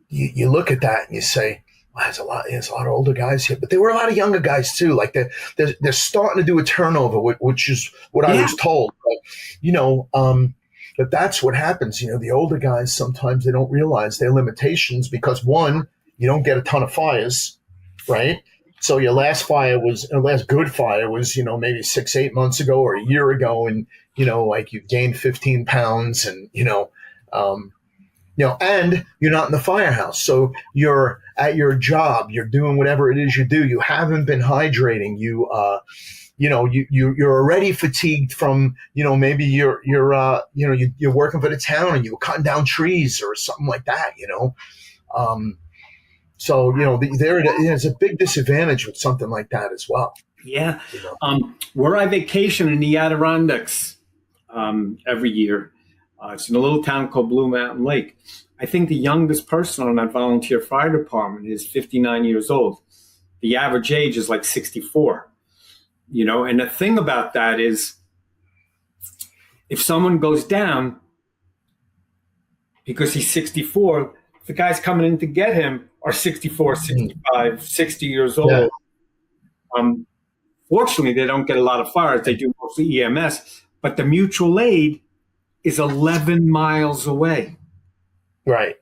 you look at that and you say, well, there's a lot of older guys here, but there were a lot of younger guys too. Like they're starting to do a turnover, which is what I was told. But, but that's what happens. The older guys, sometimes they don't realize their limitations because, one, you don't get a ton of fires, right? So your last good fire was, maybe 6-8 months ago or a year ago. And, like you gained 15 pounds and, And you're not in the firehouse. So you're at your job, you're doing whatever it is you do. You haven't been hydrating. You're already fatigued from, maybe you're working for the town and you're cutting down trees or something like that, there's a big disadvantage with something like that as well. Yeah. Where I vacation in the Adirondacks every year, it's in a little town called Blue Mountain Lake. I think the youngest person on that volunteer fire department is 59 years old. The average age is like 64. And the thing about that is, if someone goes down because he's 64, the guys coming in to get him are 64, 65, 60 years old. Yeah. Fortunately, they don't get a lot of fires. They do mostly EMS, but the mutual aid is 11 miles away. Right.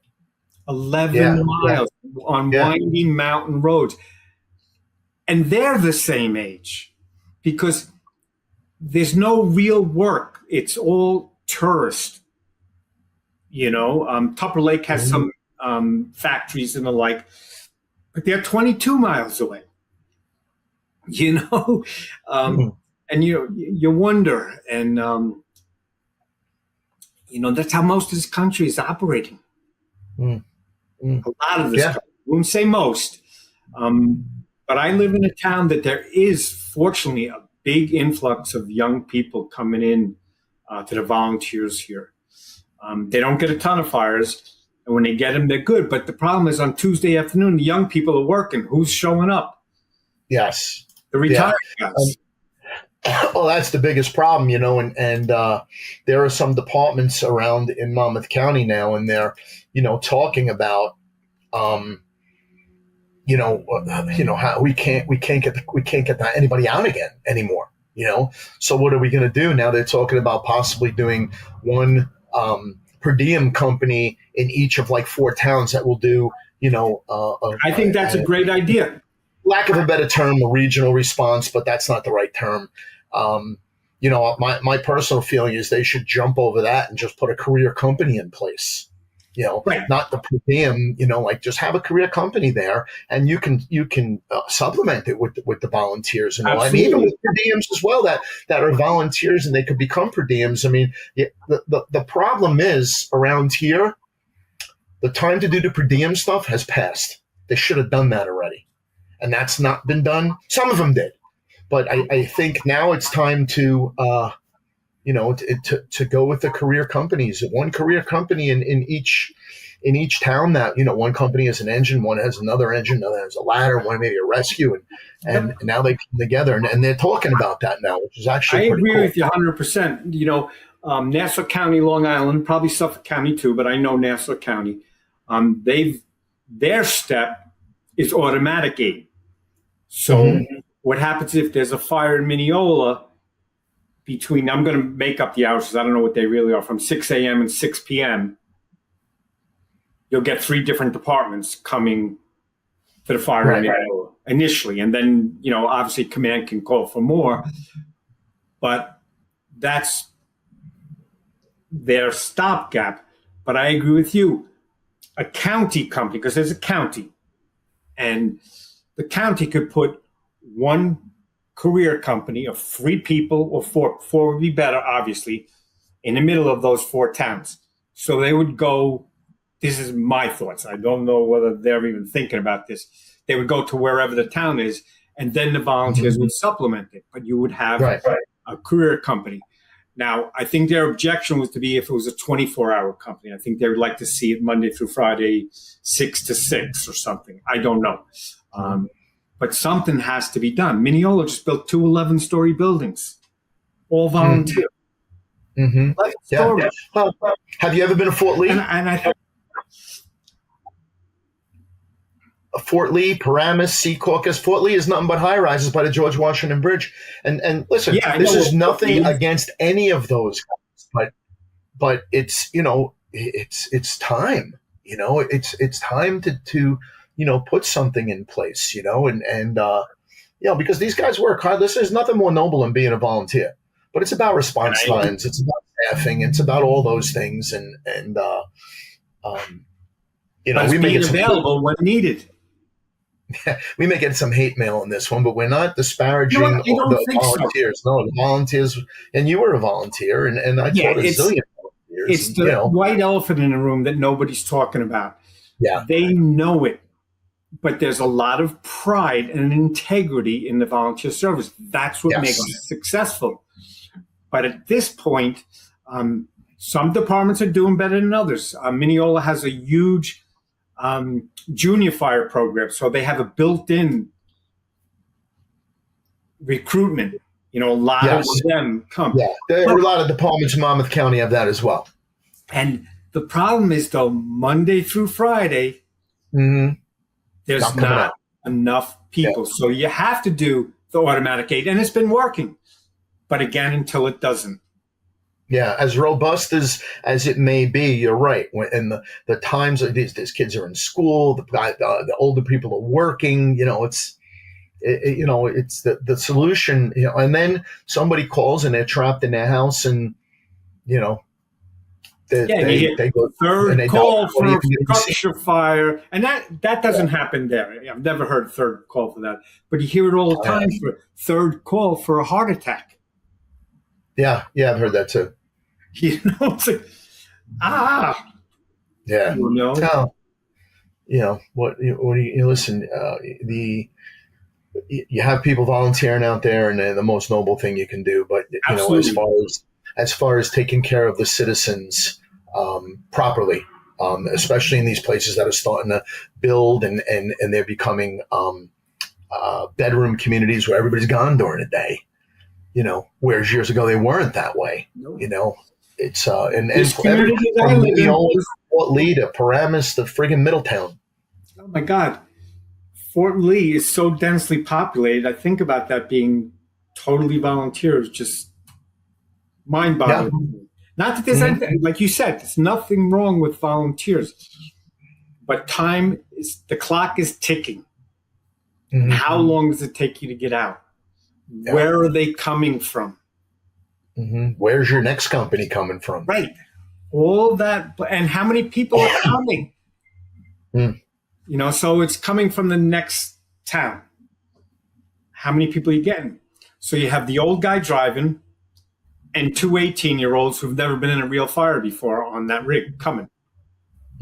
11 miles on winding mountain roads. And they're the same age because there's no real work. It's all tourist. Tupper Lake has some factories and the like, but they're 22 miles away. And you wonder, and that's how most of this country is operating. A lot of this country. I wouldn't say most, but I live in a town that there is, fortunately, a big influx of young people coming in to the volunteers here. They don't get a ton of fires, and when they get them, they're good. But the problem is on Tuesday afternoon, the young people are working. Who's showing up? Yes. The retired guys. Well, that's the biggest problem, and there are some departments around in Monmouth County now, and they're, talking about, how we can't get anybody out again anymore, So what are we going to do now? They're talking about possibly doing one per diem company in each of like 4 towns that will do, I think that's a great idea. Lack of a better term, a regional response, but that's not the right term. My personal feeling is they should jump over that and just put a career company in place. Right. Not the per diem. Just have a career company there, and you can supplement it with the volunteers and all. And even with per diems as well that are volunteers and they could become per diems. I mean, the problem is around here, the time to do the per diem stuff has passed. They should have done that already. And that's not been done. Some of them did, but I think now it's time to, to go with the career companies. One career company in each town. That one company has an engine, one has another engine, another has a ladder, one maybe a rescue, and now they come together and they're talking about that now, which is actually pretty cool. I agree with you 100%. Nassau County, Long Island, probably Suffolk County too, but I know Nassau County. Their step is automatic aid. So what happens if there's a fire in Mineola between, I'm going to make up the hours because I don't know what they really are, from 6 a.m. and 6 p.m., you'll get 3 different departments coming to the fire in Mineola initially. And then, obviously command can call for more, but that's their stopgap. But I agree with you. A county company, because there's a county, and the county could put one career company of 3 people or 4 would be better, obviously, in the middle of those 4 towns. So they would go, this is my thoughts. I don't know whether they're even thinking about this. They would go to wherever the town is, and then the volunteers would supplement it. But you would have a career company. Now, I think their objection was to be if it was a 24-hour company. I think they would like to see it Monday through Friday, 6 to 6 or something. I don't know. But something has to be done. Mineola just built 2 11-story buildings, all volunteer. Well, have you ever been to Fort Lee? And I thought, Fort Lee, Paramus, Secaucus. Fort Lee is nothing but high rises by the George Washington Bridge. And listen, this is nothing against any of those guys, but it's it's time. It's time to put something in place. Because these guys work hard. Listen, there's nothing more noble than being a volunteer. But it's about response times. It's about staffing. It's about all those things. And But it's we may being get available when needed. we may get some hate mail on this one, but we're not disparaging I don't the think so. volunteers. No, the volunteers, and you were a volunteer, and I taught a zillion volunteers. It's the white elephant in the room that nobody's talking about. Yeah. They know it, but there's a lot of pride and integrity in the volunteer service. That's what makes it successful. But at this point, some departments are doing better than others. Mineola has a huge junior fire program, so they have a built-in recruitment. A lot of them come. Yeah, there are a lot of departments in Monmouth County have that as well. And the problem is, though, Monday through Friday, there's not enough people. Yeah. So you have to do the automatic aid, and it's been working. But again, until it doesn't. Yeah, as robust as it may be, you're right. And the times these kids are in school, the older people are working. It's the solution. And then somebody calls and they're trapped in their house, and they go third call for a structure fire, and that doesn't happen there. I've never heard third call for that, but you hear it all the time for third call for a heart attack. Yeah, I've heard that too. It's like, yeah. What do you listen? You have people volunteering out there, and they're the most noble thing you can do. But as far as taking care of the citizens properly, especially in these places that are starting to build and they're becoming bedroom communities where everybody's gone during the day. Whereas years ago they weren't that way. Nope. It's and from Fort Lee to Paramus to friggin' Middletown. Oh my God, Fort Lee is so densely populated. I think about that being totally volunteers, just mind-boggling. Yeah. Not that there's anything, like you said, there's nothing wrong with volunteers, but the clock is ticking. Mm-hmm. How long does it take you to get out? Yeah. Where are they coming from? Mm-hmm. Where's your next company coming from? Right. All that. And how many people are coming? So it's coming from the next town. How many people are you getting? So you have the old guy driving and two 18-year-olds who've never been in a real fire before on that rig coming.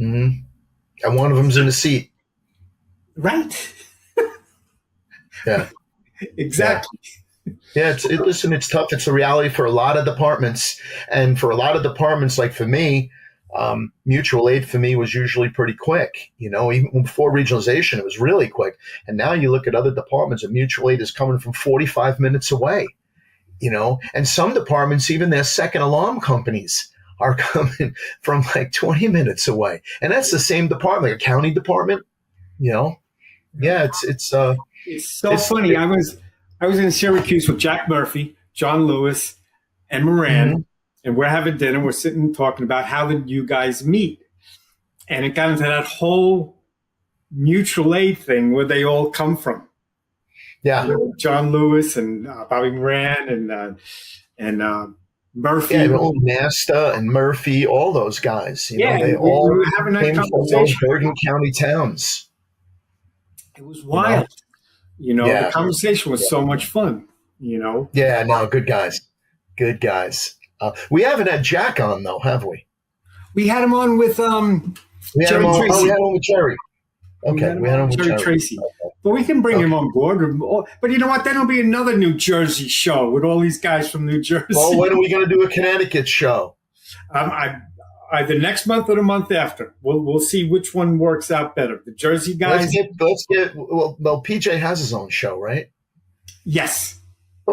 Mm-hmm. And one of them's in the seat. Right. Yeah. Exactly. Yeah, it's tough. It's a reality for a lot of departments. And for a lot of departments, like for me, mutual aid for me was usually pretty quick. Even before regionalization, it was really quick. And now you look at other departments, and mutual aid is coming from 45 minutes away. And some departments, even their second alarm companies are coming from like 20 minutes away. And that's the same department, like a county department, Yeah, it's so funny. I was in Syracuse with Jack Murphy, John Lewis, and Moran, and we're having dinner. We're sitting talking about how did you guys meet? And it got into that whole mutual aid thing where they all come from. Yeah. John Lewis and Bobby Moran and Murphy. Yeah, Nasta and Murphy, all those guys. They all were having that came from those Bergen County towns. It was wild. The conversation was so much fun, Yeah, no, good guys. Good guys. We haven't had Jack on, though, have we? We had him on with we had him on, Tracy. We had him with Jerry. Okay, we had him with Jerry Tracy. But we can bring him on board. But you know what? Then it'll be another New Jersey show with all these guys from New Jersey. Well, when are we going to do a Connecticut show? Either next month or the month after. We'll see which one works out better. The Jersey guys. Let's get. Well, PJ has his own show, right? Yes.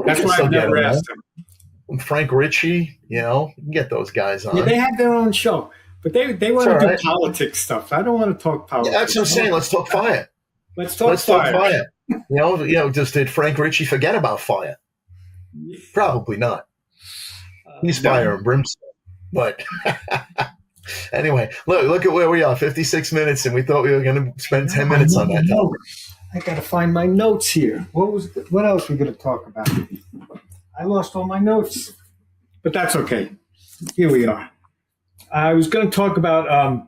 That's why I've never asked him. Frank Ritchie, you can get those guys on. Yeah, they have their own show, but they want to do politics stuff. I don't want to talk politics. Yeah, that's what I'm saying. Let's talk fire. Let's talk fire. Just did Frank Ritchie forget about fire? Probably not. He's fire and brimstone. But anyway, look at where we are, 56 minutes, and we thought we were going to spend 10 minutes on that topic. I got to find my notes here. What else are we going to talk about? I lost all my notes, but that's okay. Here we are. I was going to talk about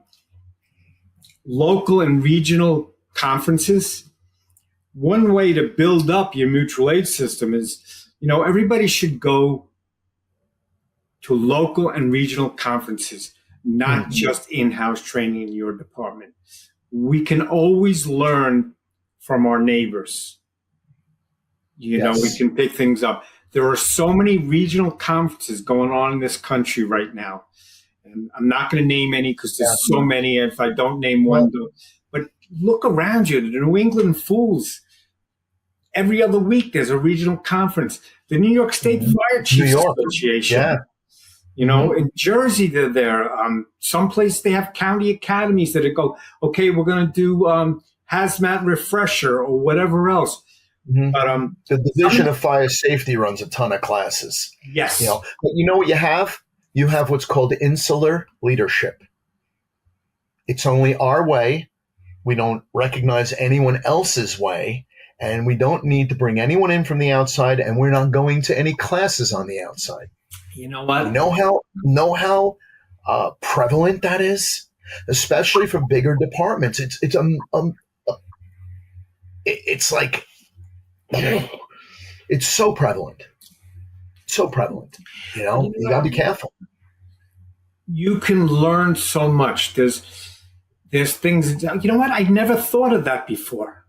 local and regional conferences. One way to build up your mutual aid system is, everybody should go to local and regional conferences, not just in-house training in your department. We can always learn from our neighbors. We can pick things up. There are so many regional conferences going on in this country right now. And I'm not going to name any because there's so many. If I don't name one, but look around you. The New England Fools. Every other week there's a regional conference. The New York State Fire Chiefs Association. Yeah. In Jersey they're there. Someplace they have county academies that go, okay, we're going to do hazmat refresher or whatever else. But the Division of Fire Safety runs a ton of classes. Yes. But you know what you have? You have what's called insular leadership. It's only our way. We don't recognize anyone else's way, and we don't need to bring anyone in from the outside, and we're not going to any classes on the outside. You know what? Know how prevalent that is, especially for bigger departments. It's like it's so prevalent. So prevalent. You got to be careful. You can learn so much. There's things, you know what? I never thought of that before.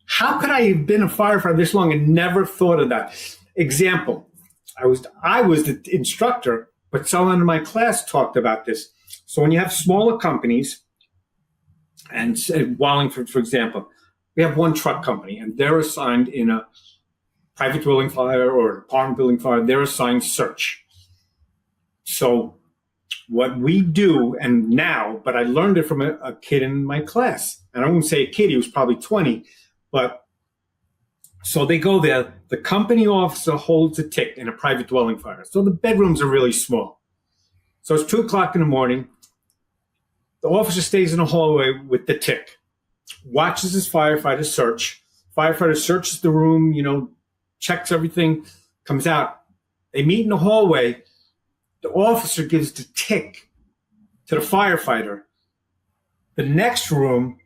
How could I have been a firefighter this long and never thought of that? Example, I was the instructor, but someone in my class talked about this. So when you have smaller companies, and Wallingford, for example, we have one truck company, and they're assigned in a private dwelling fire or apartment building fire, they're assigned search. So what we do, but I learned it from a kid in my class. And I wouldn't say a kid, he was probably 20, but so they go there. The company officer holds a tick in a private dwelling fire. So the bedrooms are really small. So it's 2:00 in the morning. The officer stays in the hallway with the tick, watches his firefighter search. Firefighter searches the room, checks everything, comes out. They meet in the hallway. The officer gives the tick to the firefighter. The next room,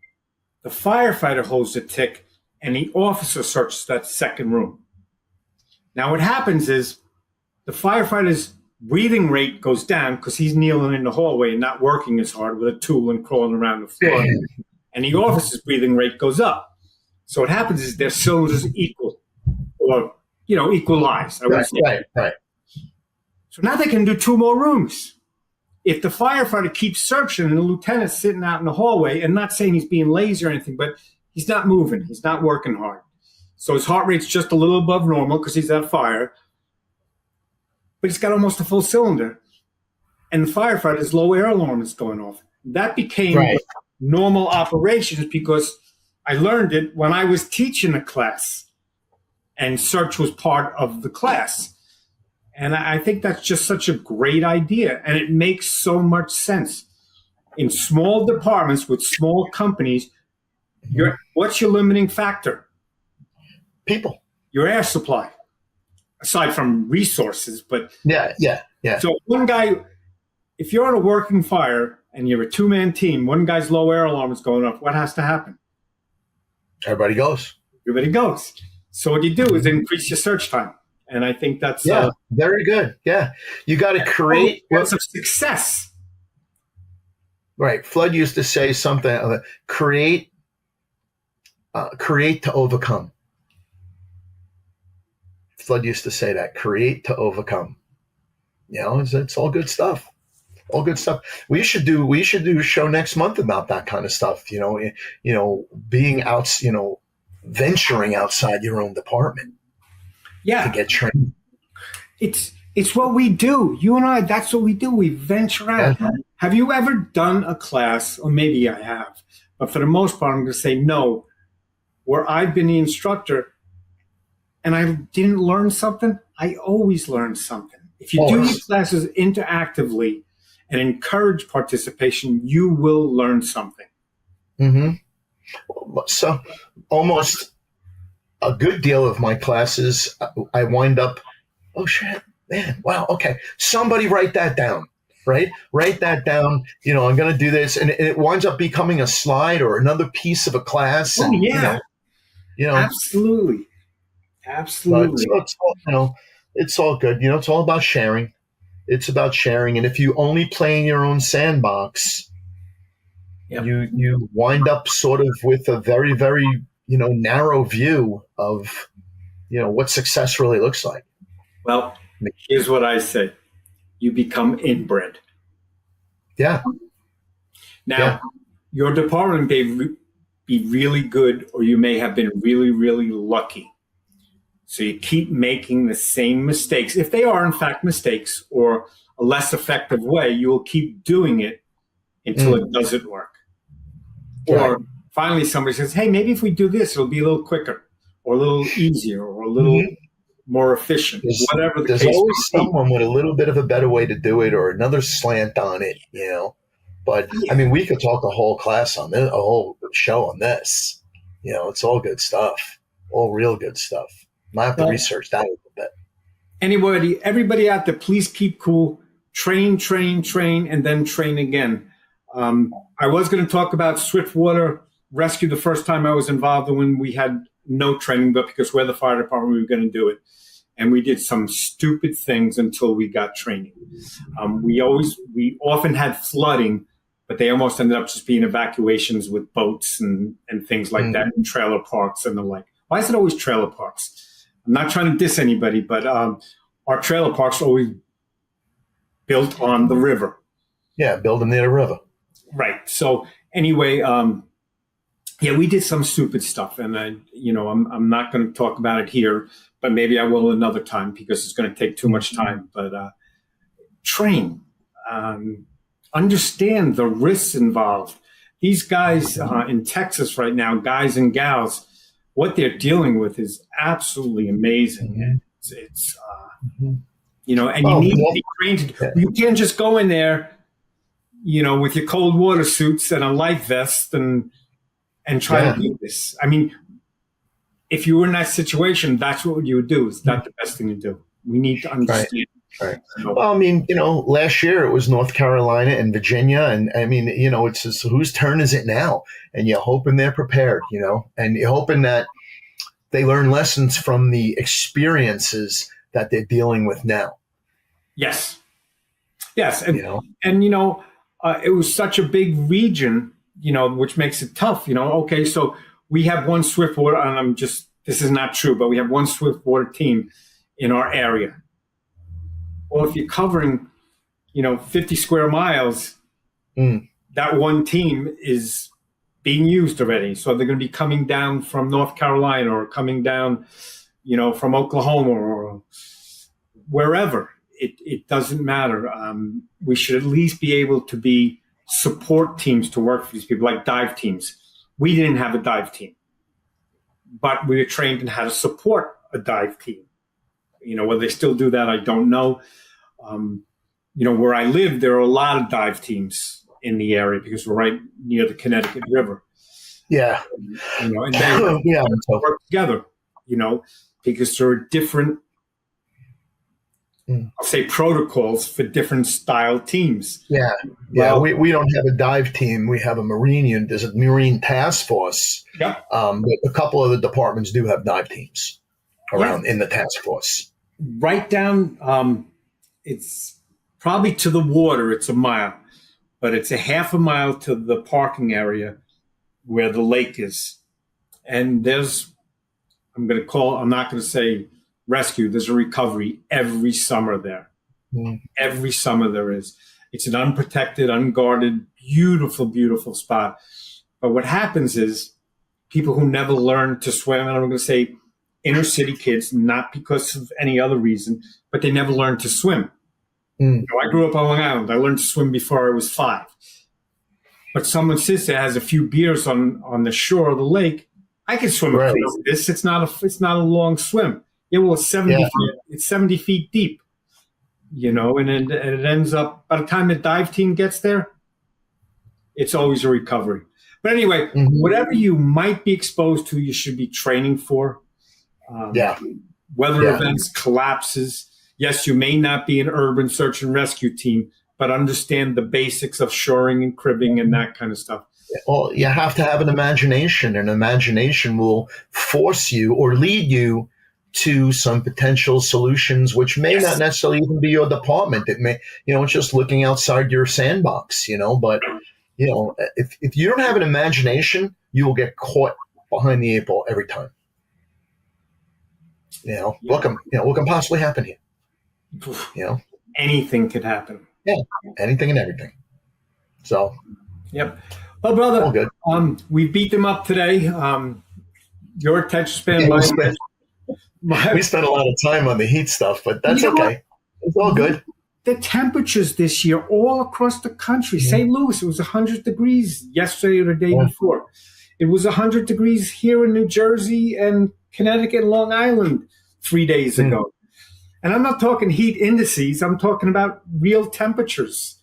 the firefighter holds the tick, and the officer searches that second room. Now what happens is the firefighter's breathing rate goes down because he's kneeling in the hallway and not working as hard with a tool and crawling around the floor. And the officer's breathing rate goes up. So what happens is their cylinders equal, or, equalize. Right. So now they can do 2 more rooms. If the firefighter keeps searching and the lieutenant's sitting out in the hallway, and not saying he's being lazy or anything, but he's not moving. He's not working hard. So his heart rate's just a little above normal because he's at fire. But he's got almost a full cylinder. And the firefighter's low air alarm is going off. That became normal operations because I learned it when I was teaching a class. And search was part of the class. And I think that's just such a great idea. And it makes so much sense. In small departments with small companies, what's your limiting factor? People. Your air supply, aside from resources. But yeah. So one guy, if you're on a working fire and you're a 2-man team, one guy's low air alarm is going off, what has to happen? Everybody goes. So what you do is increase your search time. And I think that's very good. Yeah. You got to create lots of success. Right. Flood used to say something create to overcome. Flood used to say that, create to overcome. It's all good stuff. All good stuff. We should do a show next month about that kind of stuff. Being out, venturing outside your own department. Yeah. To get trained. It's what we do. You and I, that's what we do. We venture out. Yeah. Have you ever done a class, or maybe I have, but for the most part, I'm going to say no, where I've been the instructor and I didn't learn something? I always learn something. If you do your classes interactively and encourage participation, you will learn something. Mm-hmm. So almost a good deal of my classes, I wind up, oh shit, man, wow, okay. Somebody write that down. right? Write that down. I'm going to do this, and it winds up becoming a slide or another piece of a class, Oh and yeah, you know. absolutely, But absolutely. so it's all, it's all good. It's all about sharing. It's about sharing, and if you only play in your own sandbox, Yep. you wind up sort of with a very, very narrow view of what success really looks like. Well, here's what I say: you become inbred. Yeah, yeah, Now, your department may be really good, or you may have been really, really lucky. So you keep making the same mistakes. If they are, in fact, mistakes or a less effective way, you will keep doing it until it doesn't work. right. Or finally, somebody says, hey, maybe if we do this, it'll be a little quicker or a little easier or a little Mhm. more efficient, There's, whatever the there's case always may be. someone with a little bit of a better way to do it or another slant on it. But I Yeah. mean, we could talk a whole class on this, a whole show on this. It's all good stuff, all real good stuff. Might have to Well, research that a little bit. everybody out there, please keep cool. Train, train, train, and then train again. I was going to talk about Swiftwater Rescue the first time I was involved when we had no training, but because we're the fire department, we were going to do it. And we did some stupid things until we got training. We often had flooding, but they almost ended up just being evacuations with boats and things like that, and trailer parks and the like. Why is it always trailer parks? I'm not trying to diss anybody, but our trailer parks are always built on the river. Yeah, build them near the river. Right. So anyway, yeah, we did some stupid stuff, and I'm not going to talk about it here, but maybe I will another time because it's going to take too much time. But train, understand the risks involved. These guys in Texas right now, guys and gals, what they're dealing with is absolutely amazing. And it's and you Well, need to be trained. yeah. You can't just go in there, with your cold water suits and a life vest and try to do this. I mean, if you were in that situation, that's what you would do. It's not the best thing to do. We need to understand. Right. Well, I mean, last year it was North Carolina and Virginia, and I mean, it's just whose turn is it now? And you're hoping they're prepared, and you're hoping that they learn lessons from the experiences that they're dealing with now. Yes, yes, and it was such a big region, which makes it tough. Okay, so we have one Swiftwater, and this is not true, but we have one Swiftwater team in our area. Well, if you're covering, 50 square miles, that one team is being used already. So they're going to be coming down from North Carolina or coming down, from Oklahoma or wherever. It doesn't matter. We should at least be able to be support teams to work for these people, like dive teams. We didn't have a dive team, but we were trained in how to support a dive team. Whether they still do that, I don't know. Where I live, there are a lot of dive teams in the area because we're right near the Connecticut River. Yeah. And they work together, because there are different, I'll say, protocols for different style teams. Yeah. Yeah. Well, we don't have a dive team. We have a Marine unit. There's a Marine task force. Yeah. But a couple of the departments do have dive teams around in the task force. Right down, it's probably to the water, it's a mile, but it's a half a mile to the parking area where the lake is. And I'm not going to say rescue, there's a recovery every summer there. Every summer there is. It's an unprotected, unguarded, beautiful, beautiful spot. But what happens is people who never learn to swim, and I'm going to say inner city kids, not because of any other reason, but they never learned to swim. I grew up on Long Island. I learned to swim before I was 5. But someone sits there, has a few beers on the shore of the lake. I can swim across this. It's not a long swim. Yeah, well, it's 70 feet. It's 70 feet deep. And it ends up, by the time the dive team gets there, it's always a recovery. But anyway, whatever you might be exposed to, you should be training for. Weather events, collapses. Yes, you may not be an urban search and rescue team, but understand the basics of shoring and cribbing and that kind of stuff. Well, you have to have an imagination, and imagination will force you or lead you to some potential solutions, which may not necessarily even be your department. It may, it's just looking outside your sandbox, but, if you don't have an imagination, you will get caught behind the 8 ball every time. What can possibly happen here? Anything could happen. Yeah, anything and everything. So, yep. Well, brother, all good. We beat them up today. Your attention span. We spent a lot of time on the heat stuff, but that's okay. It's all good. The temperatures this year all across the country. St. Louis, it was 100 degrees yesterday or the day before. It was 100 degrees here in New Jersey and Connecticut and Long Island 3 days ago. And I'm not talking heat indices. I'm talking about real temperatures.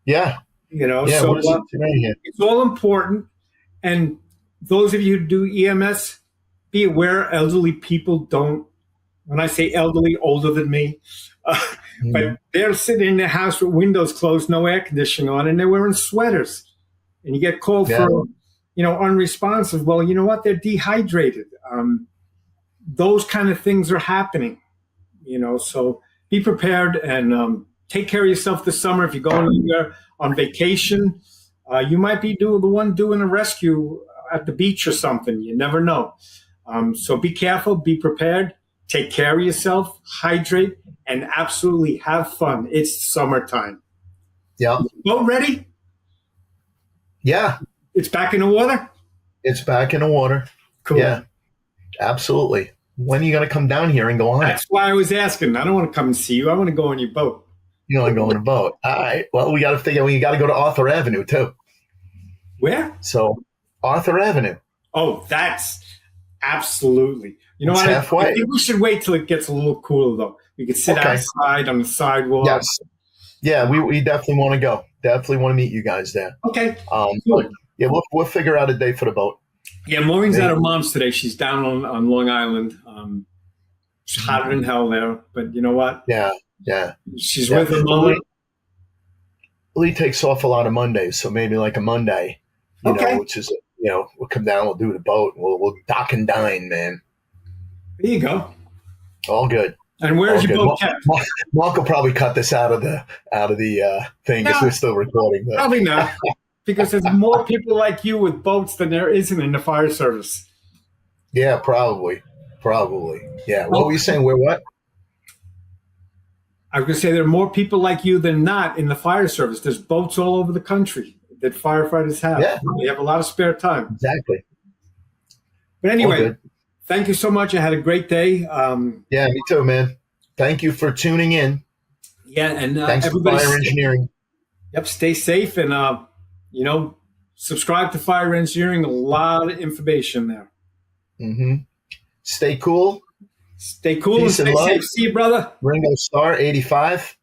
Yeah. So it's all important. And those of you who do EMS, be aware elderly people don't, when I say elderly, older than me, but they're sitting in their house with windows closed, no air conditioning on, and they're wearing sweaters. And you get called for, unresponsive. Well, you know what? They're dehydrated. Those kind of things are happening, so be prepared and take care of yourself this summer. If you're going on vacation, you might be the one doing a rescue at the beach or something. You never know. So be careful, be prepared, take care of yourself, hydrate, and absolutely have fun. It's summertime. Yeah. Boat ready? Yeah. It's back in the water? It's back in the water. Cool. Yeah, absolutely. When are you going to come down here and go on it? That's why I was asking. I don't want to come and see you. I want to go on your boat. You want to go on a boat? All right. Well, we got to figure. You got to go to Arthur Avenue too. Where? So, Arthur Avenue. Oh, that's absolutely. You know it's what? Halfway. I think we should wait till it gets a little cooler, though. We could sit outside on the sidewalk. Yes. Yeah, we definitely want to go. Definitely want to meet you guys there. Okay. Cool. Yeah, we'll figure out a day for the boat. Yeah, Maureen's at her mom's today. She's down on Long Island. It's hotter than hell there, but you know what? Yeah. She's with her mom. Lee takes off a lot of Mondays, so maybe like a Monday, which is, we'll come down, we'll do the boat, we'll dock and dine, man. There you go. All good. And where's your boat kept? Mark will probably cut this out of the thing if we're still recording. But. Probably not, because there's more people like you with boats than there isn't in the fire service. Yeah, probably. Yeah. What were you saying? Where what? I was going to say there are more people like you than not in the fire service. There's boats all over the country that firefighters have. Yeah. They have a lot of spare time. Exactly. But anyway, thank you so much. I had a great day. Yeah, me too, man. Thank you for tuning in. Yeah, and thanks for Fire Engineering. Yep, stay safe and, subscribe to Fire Engineering. A lot of information there. Mm-hmm. Stay cool. Stay cool and stay safe. See you, brother. Ringo Starr, 85.